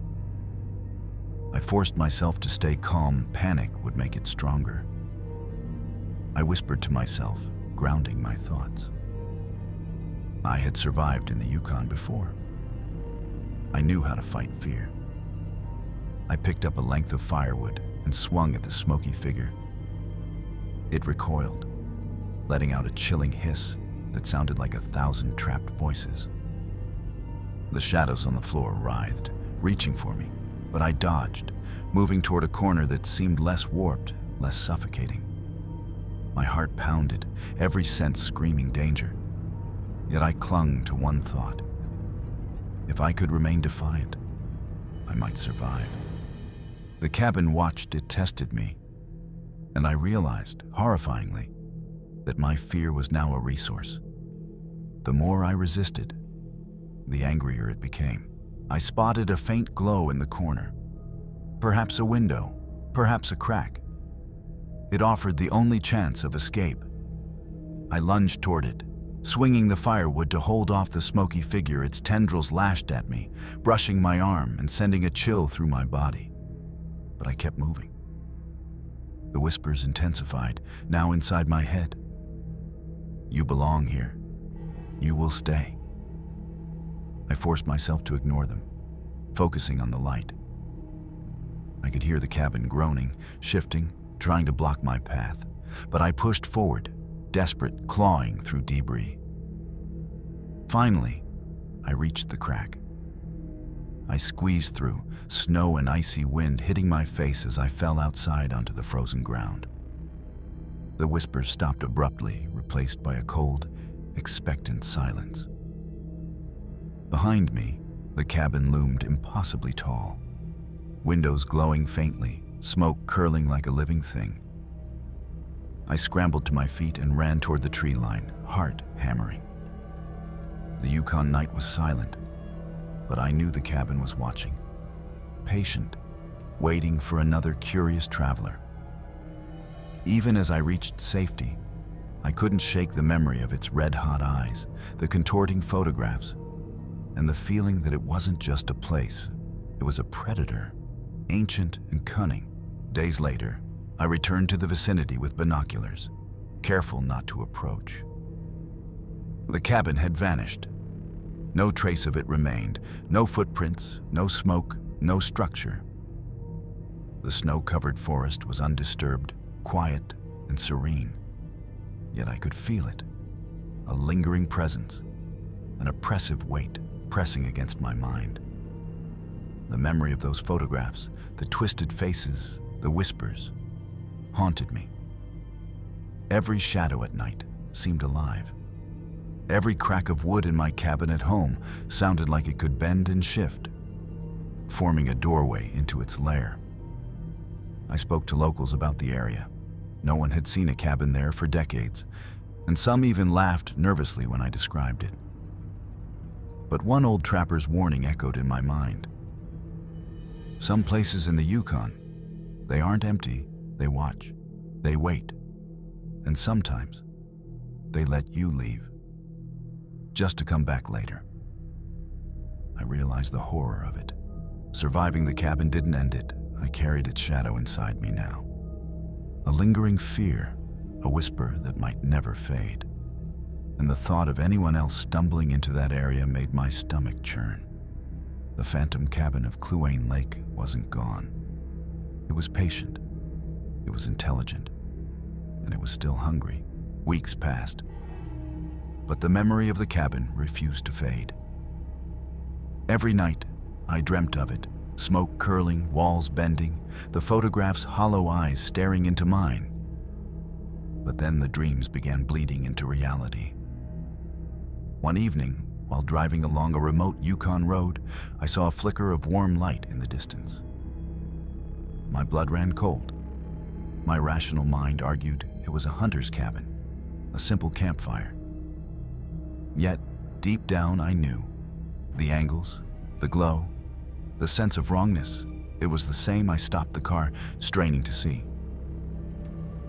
I forced myself to stay calm. Panic would make it stronger. I whispered to myself, grounding my thoughts. I had survived in the Yukon before. I knew how to fight fear. I picked up a length of firewood and swung at the smoky figure. It recoiled, letting out a chilling hiss that sounded like 1,000 trapped voices. The shadows on the floor writhed, reaching for me, but I dodged, moving toward a corner that seemed less warped, less suffocating. My heart pounded, every sense screaming danger. Yet I clung to one thought. If I could remain defiant, I might survive. The cabin watched it, tested me, and I realized, horrifyingly, that my fear was now a resource. The more I resisted, the angrier it became. I spotted a faint glow in the corner. Perhaps a window, perhaps a crack. It offered the only chance of escape. I lunged toward it, swinging the firewood to hold off the smoky figure. Its tendrils lashed at me, brushing my arm and sending a chill through my body. But I kept moving. The whispers intensified, now inside my head. You belong here. You will stay. I forced myself to ignore them, focusing on the light. I could hear the cabin groaning, shifting, trying to block my path, but I pushed forward, desperate, clawing through debris. Finally, I reached the crack. I squeezed through, snow and icy wind hitting my face as I fell outside onto the frozen ground. The whispers stopped abruptly, replaced by a cold, expectant silence. Behind me, the cabin loomed impossibly tall, windows glowing faintly, smoke curling like a living thing. I scrambled to my feet and ran toward the tree line, heart hammering. The Yukon night was silent, but I knew the cabin was watching, patient, waiting for another curious traveler. Even as I reached safety, I couldn't shake the memory of its red-hot eyes, the contorting photographs, and the feeling that it wasn't just a place, it was a predator, ancient and cunning. Days later, I returned to the vicinity with binoculars, careful not to approach. The cabin had vanished. No trace of it remained, no footprints, no smoke, no structure. The snow-covered forest was undisturbed, quiet, and serene. Yet I could feel it, a lingering presence, an oppressive weight pressing against my mind. The memory of those photographs, the twisted faces, the whispers, haunted me. Every shadow at night seemed alive. Every crack of wood in my cabin at home sounded like it could bend and shift, forming a doorway into its lair. I spoke to locals about the area. No one had seen a cabin there for decades, and some even laughed nervously when I described it. But one old trapper's warning echoed in my mind. Some places in the Yukon, they aren't empty, they watch, they wait, and sometimes they let you leave, just to come back later. I realized the horror of it. Surviving the cabin didn't end it. I carried its shadow inside me now. A lingering fear, a whisper that might never fade. And the thought of anyone else stumbling into that area made my stomach churn. The phantom cabin of Kluane Lake wasn't gone. It was patient, it was intelligent, and it was still hungry. Weeks passed, but the memory of the cabin refused to fade. Every night, I dreamt of it, smoke curling, walls bending, the photograph's hollow eyes staring into mine. But then the dreams began bleeding into reality. One evening, while driving along a remote Yukon road, I saw a flicker of warm light in the distance. my blood ran cold. My rational mind argued it was a hunter's cabin, a simple campfire. Yet, deep down I knew. The angles, the glow, the sense of wrongness, it was the same. I stopped the car, straining to see.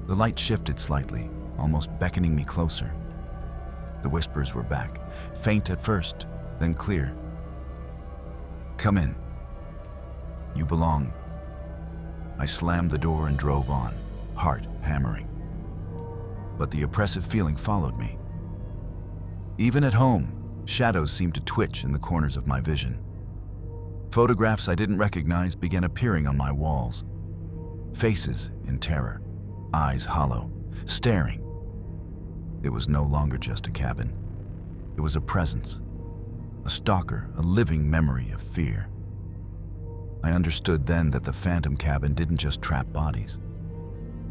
The light shifted slightly, almost beckoning me closer. The whispers were back, faint at first, then clear. "Come in. You belong." I slammed the door and drove on, heart hammering. But the oppressive feeling followed me. Even at home, shadows seemed to twitch in the corners of my vision. Photographs I didn't recognize began appearing on my walls. Faces in terror, eyes hollow, staring. It was no longer just a cabin. It was a presence, a stalker, a living memory of fear. I understood then that the phantom cabin didn't just trap bodies.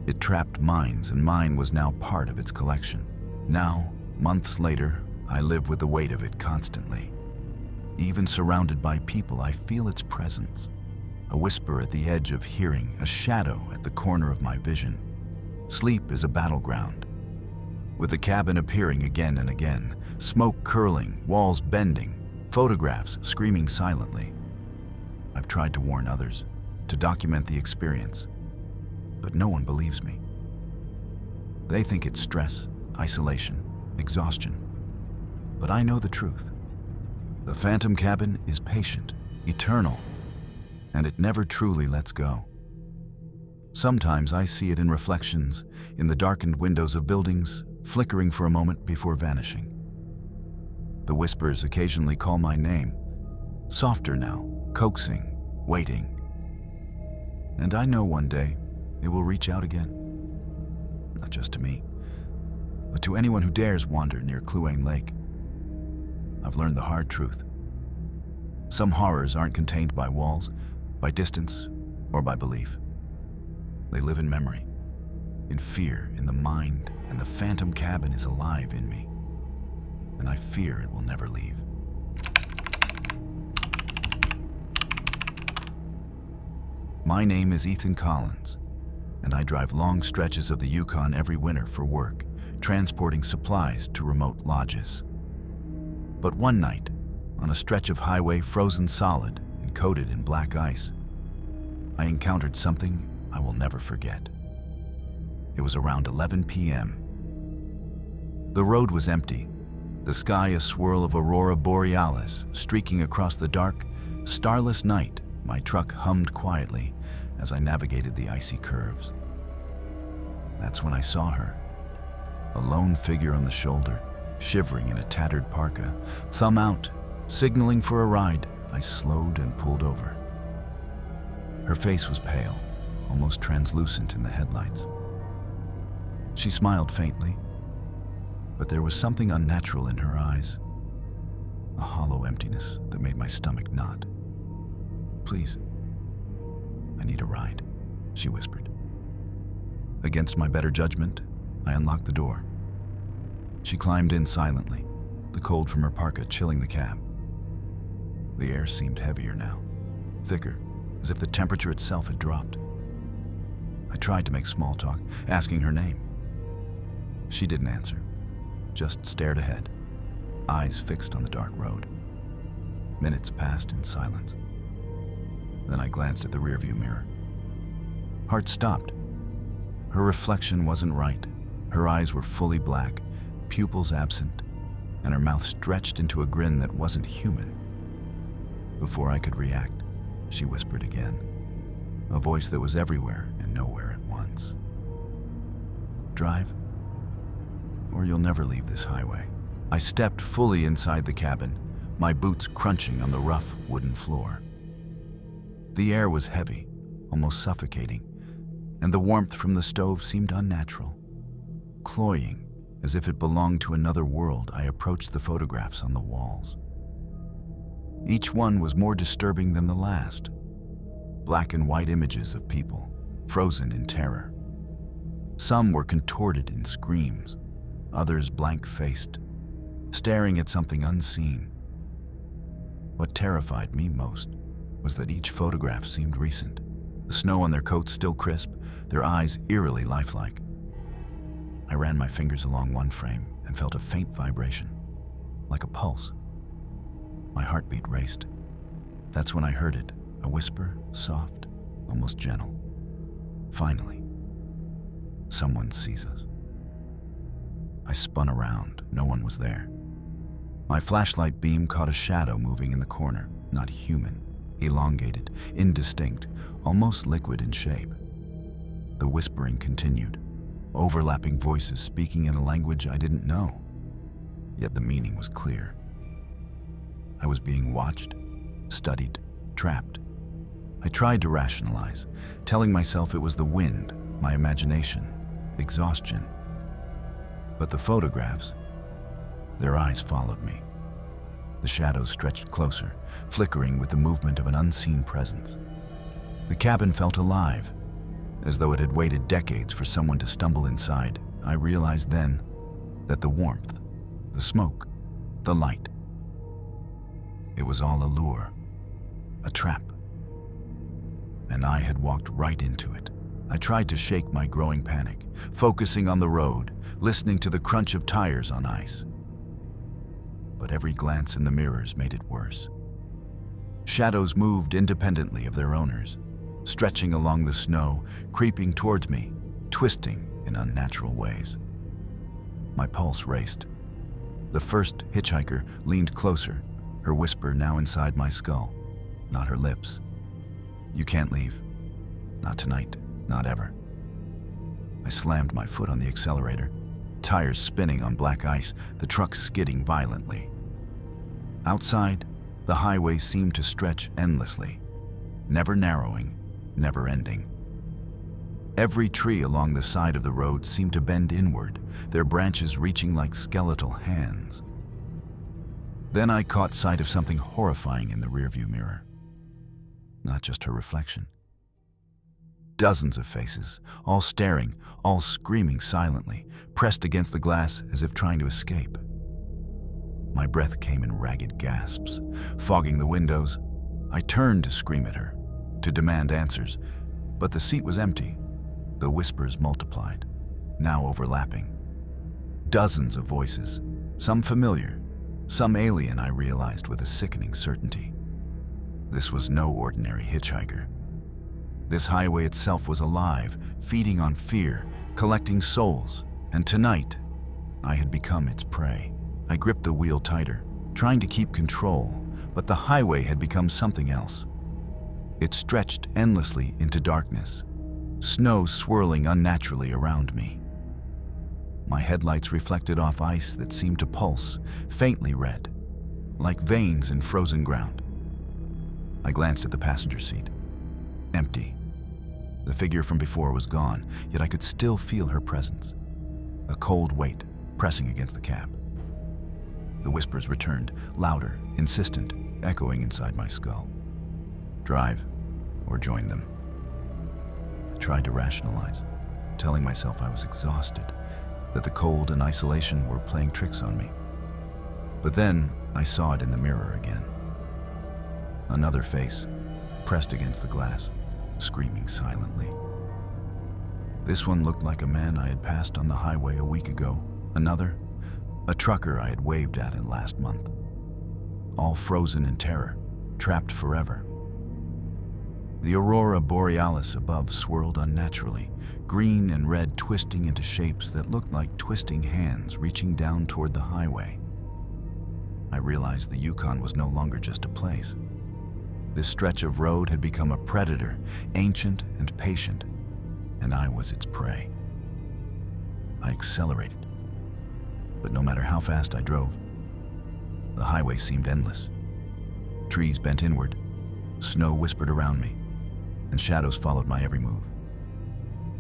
It trapped minds, and mine was now part of its collection. Now, months later, I live with the weight of it constantly. Even surrounded by people, I feel its presence. A whisper at the edge of hearing, a shadow at the corner of my vision. Sleep is a battleground, with the cabin appearing again and again, smoke curling, walls bending, photographs screaming silently. I've tried to warn others, to document the experience, but no one believes me. They think it's stress, isolation, exhaustion. But I know the truth. The phantom cabin is patient, eternal, and it never truly lets go. Sometimes I see it in reflections, in the darkened windows of buildings, flickering for a moment before vanishing. The whispers occasionally call my name, softer now, coaxing, waiting. And I know one day it will reach out again. Not just to me, but to anyone who dares wander near Kluane Lake. I've learned the hard truth. Some horrors aren't contained by walls, by distance, or by belief. They live in memory, in fear, in the mind, and the phantom cabin is alive in me. And I fear it will never leave. My name is Ethan Collins, and I drive long stretches of the Yukon every winter for work, transporting supplies to remote lodges. But one night, on a stretch of highway frozen solid and coated in black ice, I encountered something I will never forget. It was around 11 p.m. The road was empty, the sky a swirl of aurora borealis streaking across the dark, starless night. My truck hummed quietly as I navigated the icy curves. That's when I saw her, a lone figure on the shoulder, shivering in a tattered parka, thumb out, signaling for a ride. I slowed and pulled over. Her face was pale, almost translucent in the headlights. She smiled faintly, but there was something unnatural in her eyes, a hollow emptiness that made my stomach knot. "Please, I need a ride," she whispered. Against my better judgment, I unlocked the door. She climbed in silently, the cold from her parka chilling the cab. The air seemed heavier now, thicker, as if the temperature itself had dropped. I tried to make small talk, asking her name. She didn't answer, just stared ahead, eyes fixed on the dark road. Minutes passed in silence. Then I glanced at the rearview mirror. Heart stopped. Her reflection wasn't right. Her eyes were fully black, pupils absent, and her mouth stretched into a grin that wasn't human. Before I could react, she whispered again, a voice that was everywhere and nowhere at once. "Drive, or you'll never leave this highway." I stepped fully inside the cabin, my boots crunching on the rough wooden floor. The air was heavy, almost suffocating, and the warmth from the stove seemed unnatural. Cloying, as if it belonged to another world, I approached the photographs on the walls. Each one was more disturbing than the last. Black and white images of people, frozen in terror. Some were contorted in screams, others blank-faced, staring at something unseen. What terrified me most was that each photograph seemed recent, the the snow on their coats still crisp, their eyes eerily lifelike. I ran my fingers along one frame and felt a faint vibration, like a pulse. My heartbeat raced. That's when I heard it, a whisper, soft, almost gentle. Finally, someone sees us. I spun around. No one was there. My flashlight beam caught a shadow moving in the corner, not human, elongated, indistinct, almost liquid in shape. The whispering continued, overlapping voices speaking in a language I didn't know, yet the meaning was clear. I was being watched, studied, trapped. I tried to rationalize, telling myself it was the wind, my imagination, exhaustion. But the photographs, their eyes followed me. The shadows stretched closer, flickering with the movement of an unseen presence. The cabin felt alive, as though it had waited decades for someone to stumble inside. I realized then that the warmth, the smoke, the light, it was all a lure, a trap. And I had walked right into it. I tried to shake my growing panic, focusing on the road, listening to the crunch of tires on ice. But every glance in the mirrors made it worse. Shadows moved independently of their owners, stretching along the snow, creeping towards me, twisting in unnatural ways. My pulse raced. The first hitchhiker leaned closer, her whisper now inside my skull, not her lips. "You can't leave. Not tonight, not ever." I slammed my foot on the accelerator, tires spinning on black ice, the truck skidding violently. Outside, the highway seemed to stretch endlessly, never narrowing, never ending. Every tree along the side of the road seemed to bend inward, their branches reaching like skeletal hands. Then I caught sight of something horrifying in the rearview mirror. Not just her reflection. Dozens of faces, all staring, all screaming silently, pressed against the glass as if trying to escape. My breath came in ragged gasps, fogging the windows. I turned to scream at her, to demand answers, but the seat was empty. The whispers multiplied, now overlapping. Dozens of voices, some familiar, some alien, I realized with a sickening certainty. This was no ordinary hitchhiker. This highway itself was alive, feeding on fear, collecting souls, and tonight, I had become its prey. I gripped the wheel tighter, trying to keep control, but the highway had become something else. It stretched endlessly into darkness, snow swirling unnaturally around me. My headlights reflected off ice that seemed to pulse, faintly red, like veins in frozen ground. I glanced at the passenger seat. Empty. The figure from before was gone, yet I could still feel her presence. A cold weight pressing against the cab. The whispers returned, louder, insistent, echoing inside my skull. Drive, or join them. I tried to rationalize, telling myself I was exhausted, that the cold and isolation were playing tricks on me. But then I saw it in the mirror again. Another face, pressed against the glass, screaming silently. This one looked like a man I had passed on the highway a week ago. Another, a trucker I had waved at in last month. All frozen in terror, trapped forever. The aurora borealis above swirled unnaturally, green and red twisting into shapes that looked like twisting hands reaching down toward the highway. I realized the Yukon was no longer just a place. This stretch of road had become a predator, ancient and patient, and I was its prey. I accelerated, but no matter how fast I drove, the highway seemed endless. Trees bent inward, snow whispered around me, and shadows followed my every move.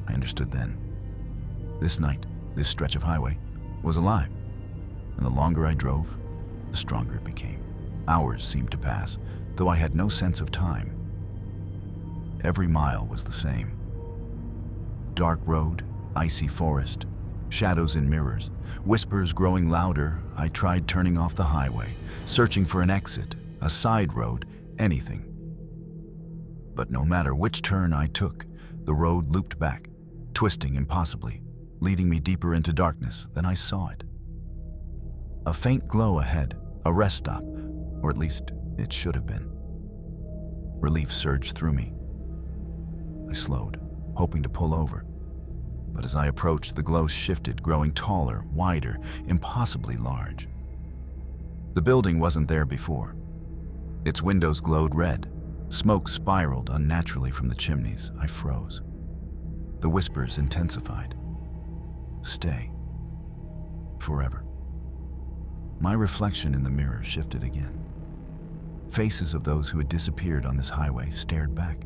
I understood then. This night, this stretch of highway, was alive, and the longer I drove, the stronger it became. Hours seemed to pass, though I had no sense of time. Every mile was the same. Dark road, icy forest, shadows in mirrors, whispers growing louder. I tried turning off the highway, searching for an exit, a side road, anything. But no matter which turn I took, the road looped back, twisting impossibly, leading me deeper into darkness than I saw it. A faint glow ahead, a rest stop, or at least it should have been. Relief surged through me. I slowed, hoping to pull over. But as I approached, the glow shifted, growing taller, wider, impossibly large. The building wasn't there before. Its windows glowed red. Smoke spiraled unnaturally from the chimneys. I froze. The whispers intensified. Stay. Forever. My reflection in the mirror shifted again. Faces of those who had disappeared on this highway stared back.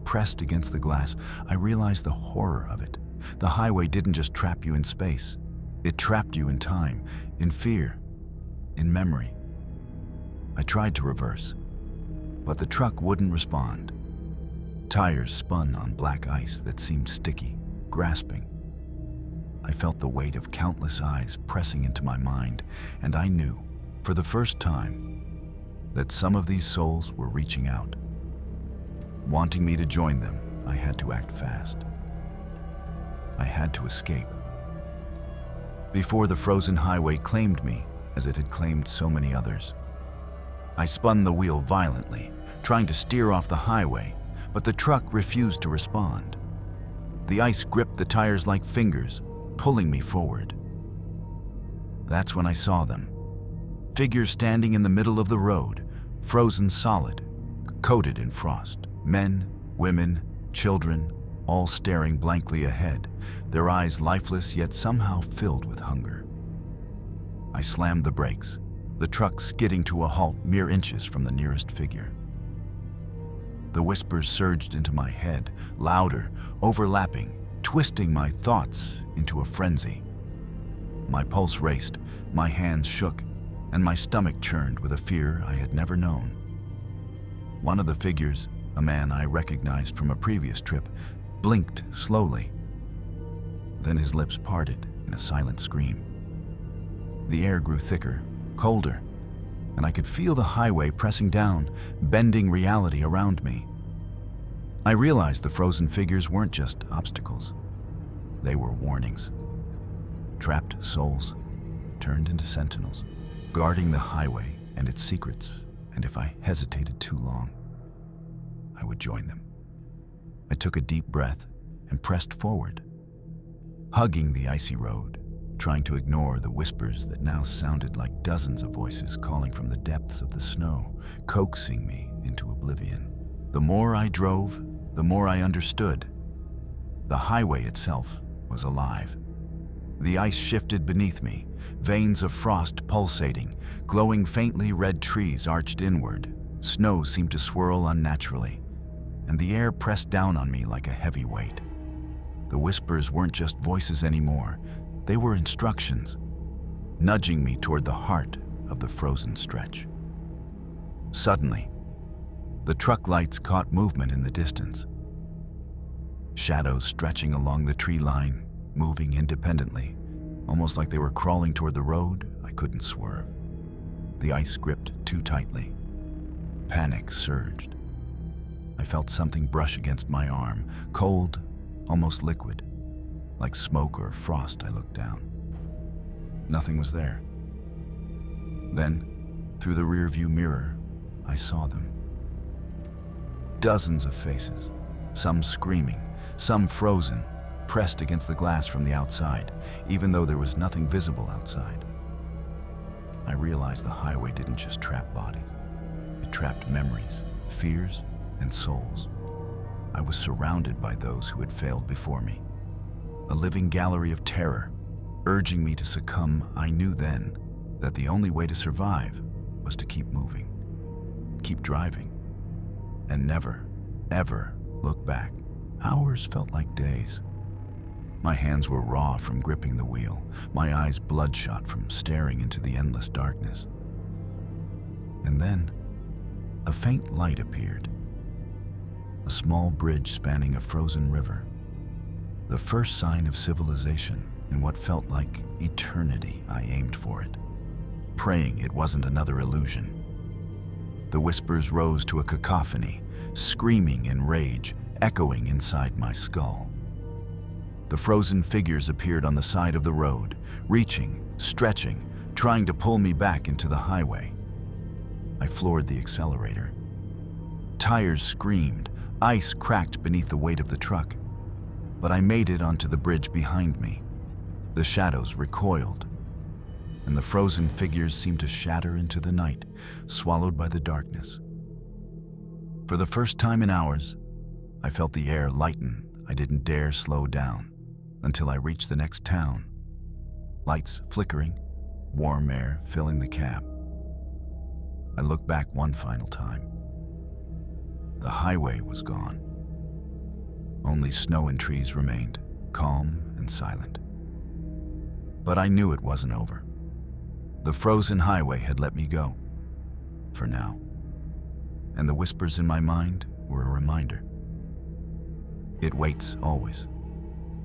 Pressed against the glass, I realized the horror of it. The highway didn't just trap you in space. It trapped you in time, in fear, in memory. I tried to reverse, but the truck wouldn't respond. Tires spun on black ice that seemed sticky, grasping. I felt the weight of countless eyes pressing into my mind, and I knew, for the first time, that some of these souls were reaching out. Wanting me to join them, I had to act fast. I had to escape. Before the frozen highway claimed me, as it had claimed so many others. I spun the wheel violently, trying to steer off the highway, but the truck refused to respond. The ice gripped the tires like fingers, pulling me forward. That's when I saw them. Figures standing in the middle of the road, frozen solid, coated in frost. Men, women, children, all staring blankly ahead, their eyes lifeless yet somehow filled with hunger. I slammed the brakes, the truck skidding to a halt mere inches from the nearest figure. The whispers surged into my head, louder, overlapping, twisting my thoughts into a frenzy. My pulse raced, my hands shook, and my stomach churned with a fear I had never known. One of the figures, a man I recognized from a previous trip, blinked slowly. Then his lips parted in a silent scream. The air grew thicker, colder, and I could feel the highway pressing down, bending reality around me. I realized the frozen figures weren't just obstacles. They were warnings. Trapped souls turned into sentinels, guarding the highway and its secrets, and if I hesitated too long, I would join them. I took a deep breath and pressed forward, hugging the icy road, trying to ignore the whispers that now sounded like dozens of voices calling from the depths of the snow, coaxing me into oblivion. The more I drove, the more I understood. The highway itself was alive. The ice shifted beneath me, veins of frost pulsating, glowing faintly red trees arched inward. Snow seemed to swirl unnaturally, and the air pressed down on me like a heavy weight. The whispers weren't just voices anymore. They were instructions, nudging me toward the heart of the frozen stretch. Suddenly, the truck lights caught movement in the distance. Shadows stretching along the tree line, moving independently, almost like they were crawling toward the road. I couldn't swerve. The ice gripped too tightly. Panic surged. I felt something brush against my arm, cold, almost liquid. Like smoke or frost, I looked down. Nothing was there. Then, through the rearview mirror, I saw them. Dozens of faces, some screaming, some frozen, pressed against the glass from the outside, even though there was nothing visible outside. I realized the highway didn't just trap bodies. It trapped memories, fears, and souls. I was surrounded by those who had failed before me. A living gallery of terror, urging me to succumb. I knew then that the only way to survive was to keep moving, keep driving, and never, ever look back. Hours felt like days. My hands were raw from gripping the wheel, my eyes bloodshot from staring into the endless darkness. And then, a faint light appeared. A small bridge spanning a frozen river. The first sign of civilization in what felt like eternity. I aimed for it, praying it wasn't another illusion. The whispers rose to a cacophony, screaming in rage, echoing inside my skull. The frozen figures appeared on the side of the road, reaching, stretching, trying to pull me back into the highway. I floored the accelerator. Tires screamed, ice cracked beneath the weight of the truck. But I made it onto the bridge behind me. The shadows recoiled, and the frozen figures seemed to shatter into the night, swallowed by the darkness. For the first time in hours, I felt the air lighten. I didn't dare slow down until I reached the next town. Lights flickering, warm air filling the cab. I looked back one final time. The highway was gone. Only snow and trees remained, calm and silent. But I knew it wasn't over. The frozen highway had let me go, for now. And the whispers in my mind were a reminder. It waits always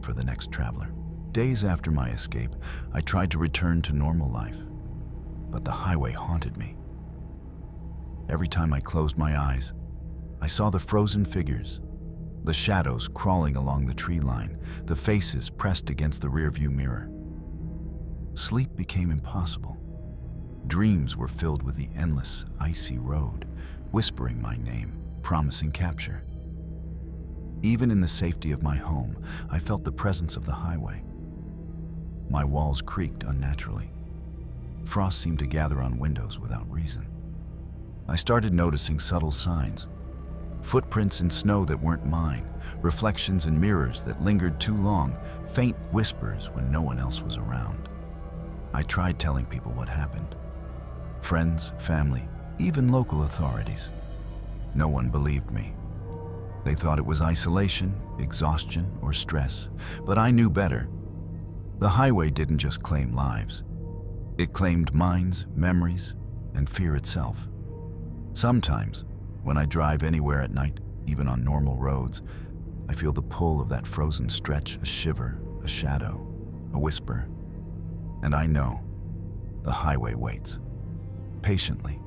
for the next traveler. Days after my escape, I tried to return to normal life, but the highway haunted me. Every time I closed my eyes, I saw the frozen figures, the shadows crawling along the tree line, the faces pressed against the rearview mirror. Sleep became impossible. Dreams were filled with the endless, icy road, whispering my name, promising capture. Even in the safety of my home, I felt the presence of the highway. My walls creaked unnaturally. Frost seemed to gather on windows without reason. I started noticing subtle signs. Footprints in snow that weren't mine, reflections in mirrors that lingered too long, faint whispers when no one else was around. I tried telling people what happened. Friends, family, even local authorities. No one believed me. They thought it was isolation, exhaustion, or stress, but I knew better. The highway didn't just claim lives. It claimed minds, memories, and fear itself. Sometimes, when I drive anywhere at night, even on normal roads, I feel the pull of that frozen stretch, a shiver, a shadow, a whisper. And I know the highway waits, patiently,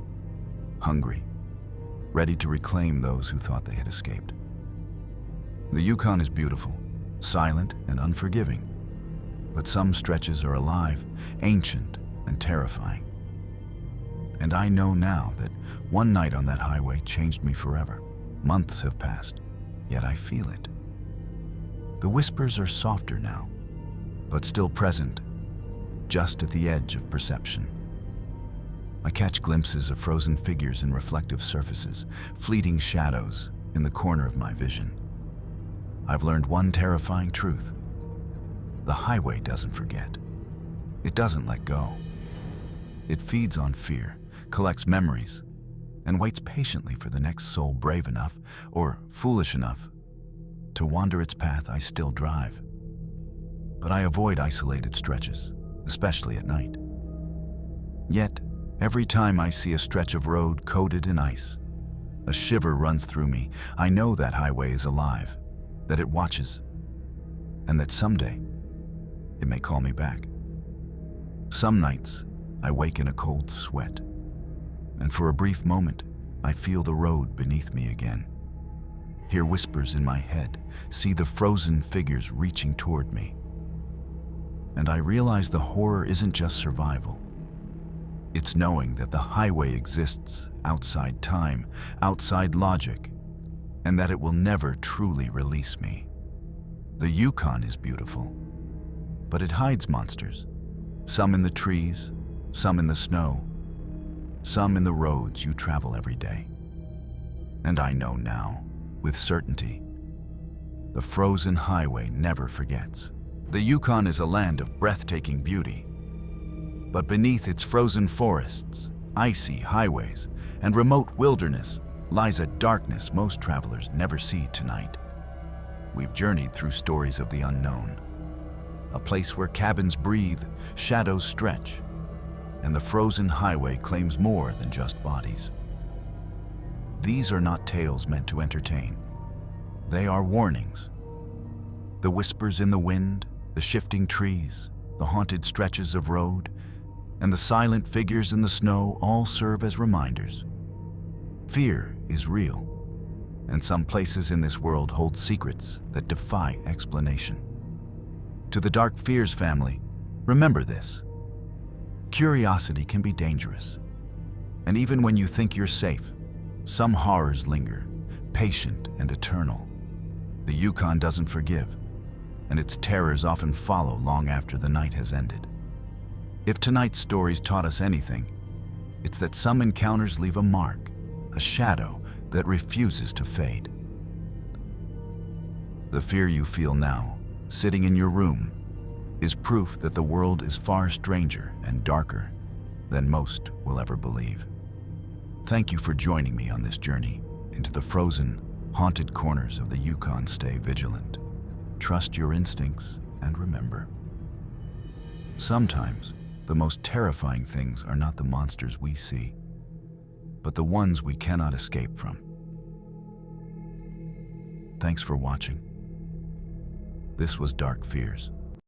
hungry, ready to reclaim those who thought they had escaped. The Yukon is beautiful, silent, and unforgiving, but some stretches are alive, ancient, and terrifying. And I know now that one night on that highway changed me forever. Months have passed, yet I feel it. The whispers are softer now, but still present, just at the edge of perception. I catch glimpses of frozen figures in reflective surfaces, fleeting shadows in the corner of my vision. I've learned one terrifying truth. The highway doesn't forget. It doesn't let go. It feeds on fear, collects memories, and waits patiently for the next soul brave enough or foolish enough to wander its path. I still drive, but I avoid isolated stretches, especially at night. Yet, every time I see a stretch of road coated in ice, a shiver runs through me. I know that highway is alive, that it watches, and that someday it may call me back. Some nights, I wake in a cold sweat, and for a brief moment, I feel the road beneath me again. Hear whispers in my head, see the frozen figures reaching toward me. And I realize the horror isn't just survival. It's knowing that the highway exists outside time, outside logic, and that it will never truly release me. The Yukon is beautiful, but it hides monsters. Some in the trees, some in the snow, some in the roads you travel every day. And I know now, with certainty, the frozen highway never forgets. The Yukon is a land of breathtaking beauty, but beneath its frozen forests, icy highways, and remote wilderness lies a darkness most travelers never see tonight. We've journeyed through stories of the unknown, a place where cabins breathe, shadows stretch, and the frozen highway claims more than just bodies. These are not tales meant to entertain. They are warnings. The whispers in the wind, the shifting trees, the haunted stretches of road, and the silent figures in the snow all serve as reminders. Fear is real, and some places in this world hold secrets that defy explanation. To the Dark Fears family, remember this. Curiosity can be dangerous, and even when you think you're safe, some horrors linger, patient and eternal. The Yukon doesn't forgive, and its terrors often follow long after the night has ended. If tonight's stories taught us anything, it's that some encounters leave a mark, a shadow that refuses to fade. The fear you feel now, sitting in your room, is proof that the world is far stranger and darker than most will ever believe. Thank you for joining me on this journey into the frozen, haunted corners of the Yukon. Stay vigilant, trust your instincts, and remember, sometimes the most terrifying things are not the monsters we see, but the ones we cannot escape from. Thanks for watching. This was Dark Fears.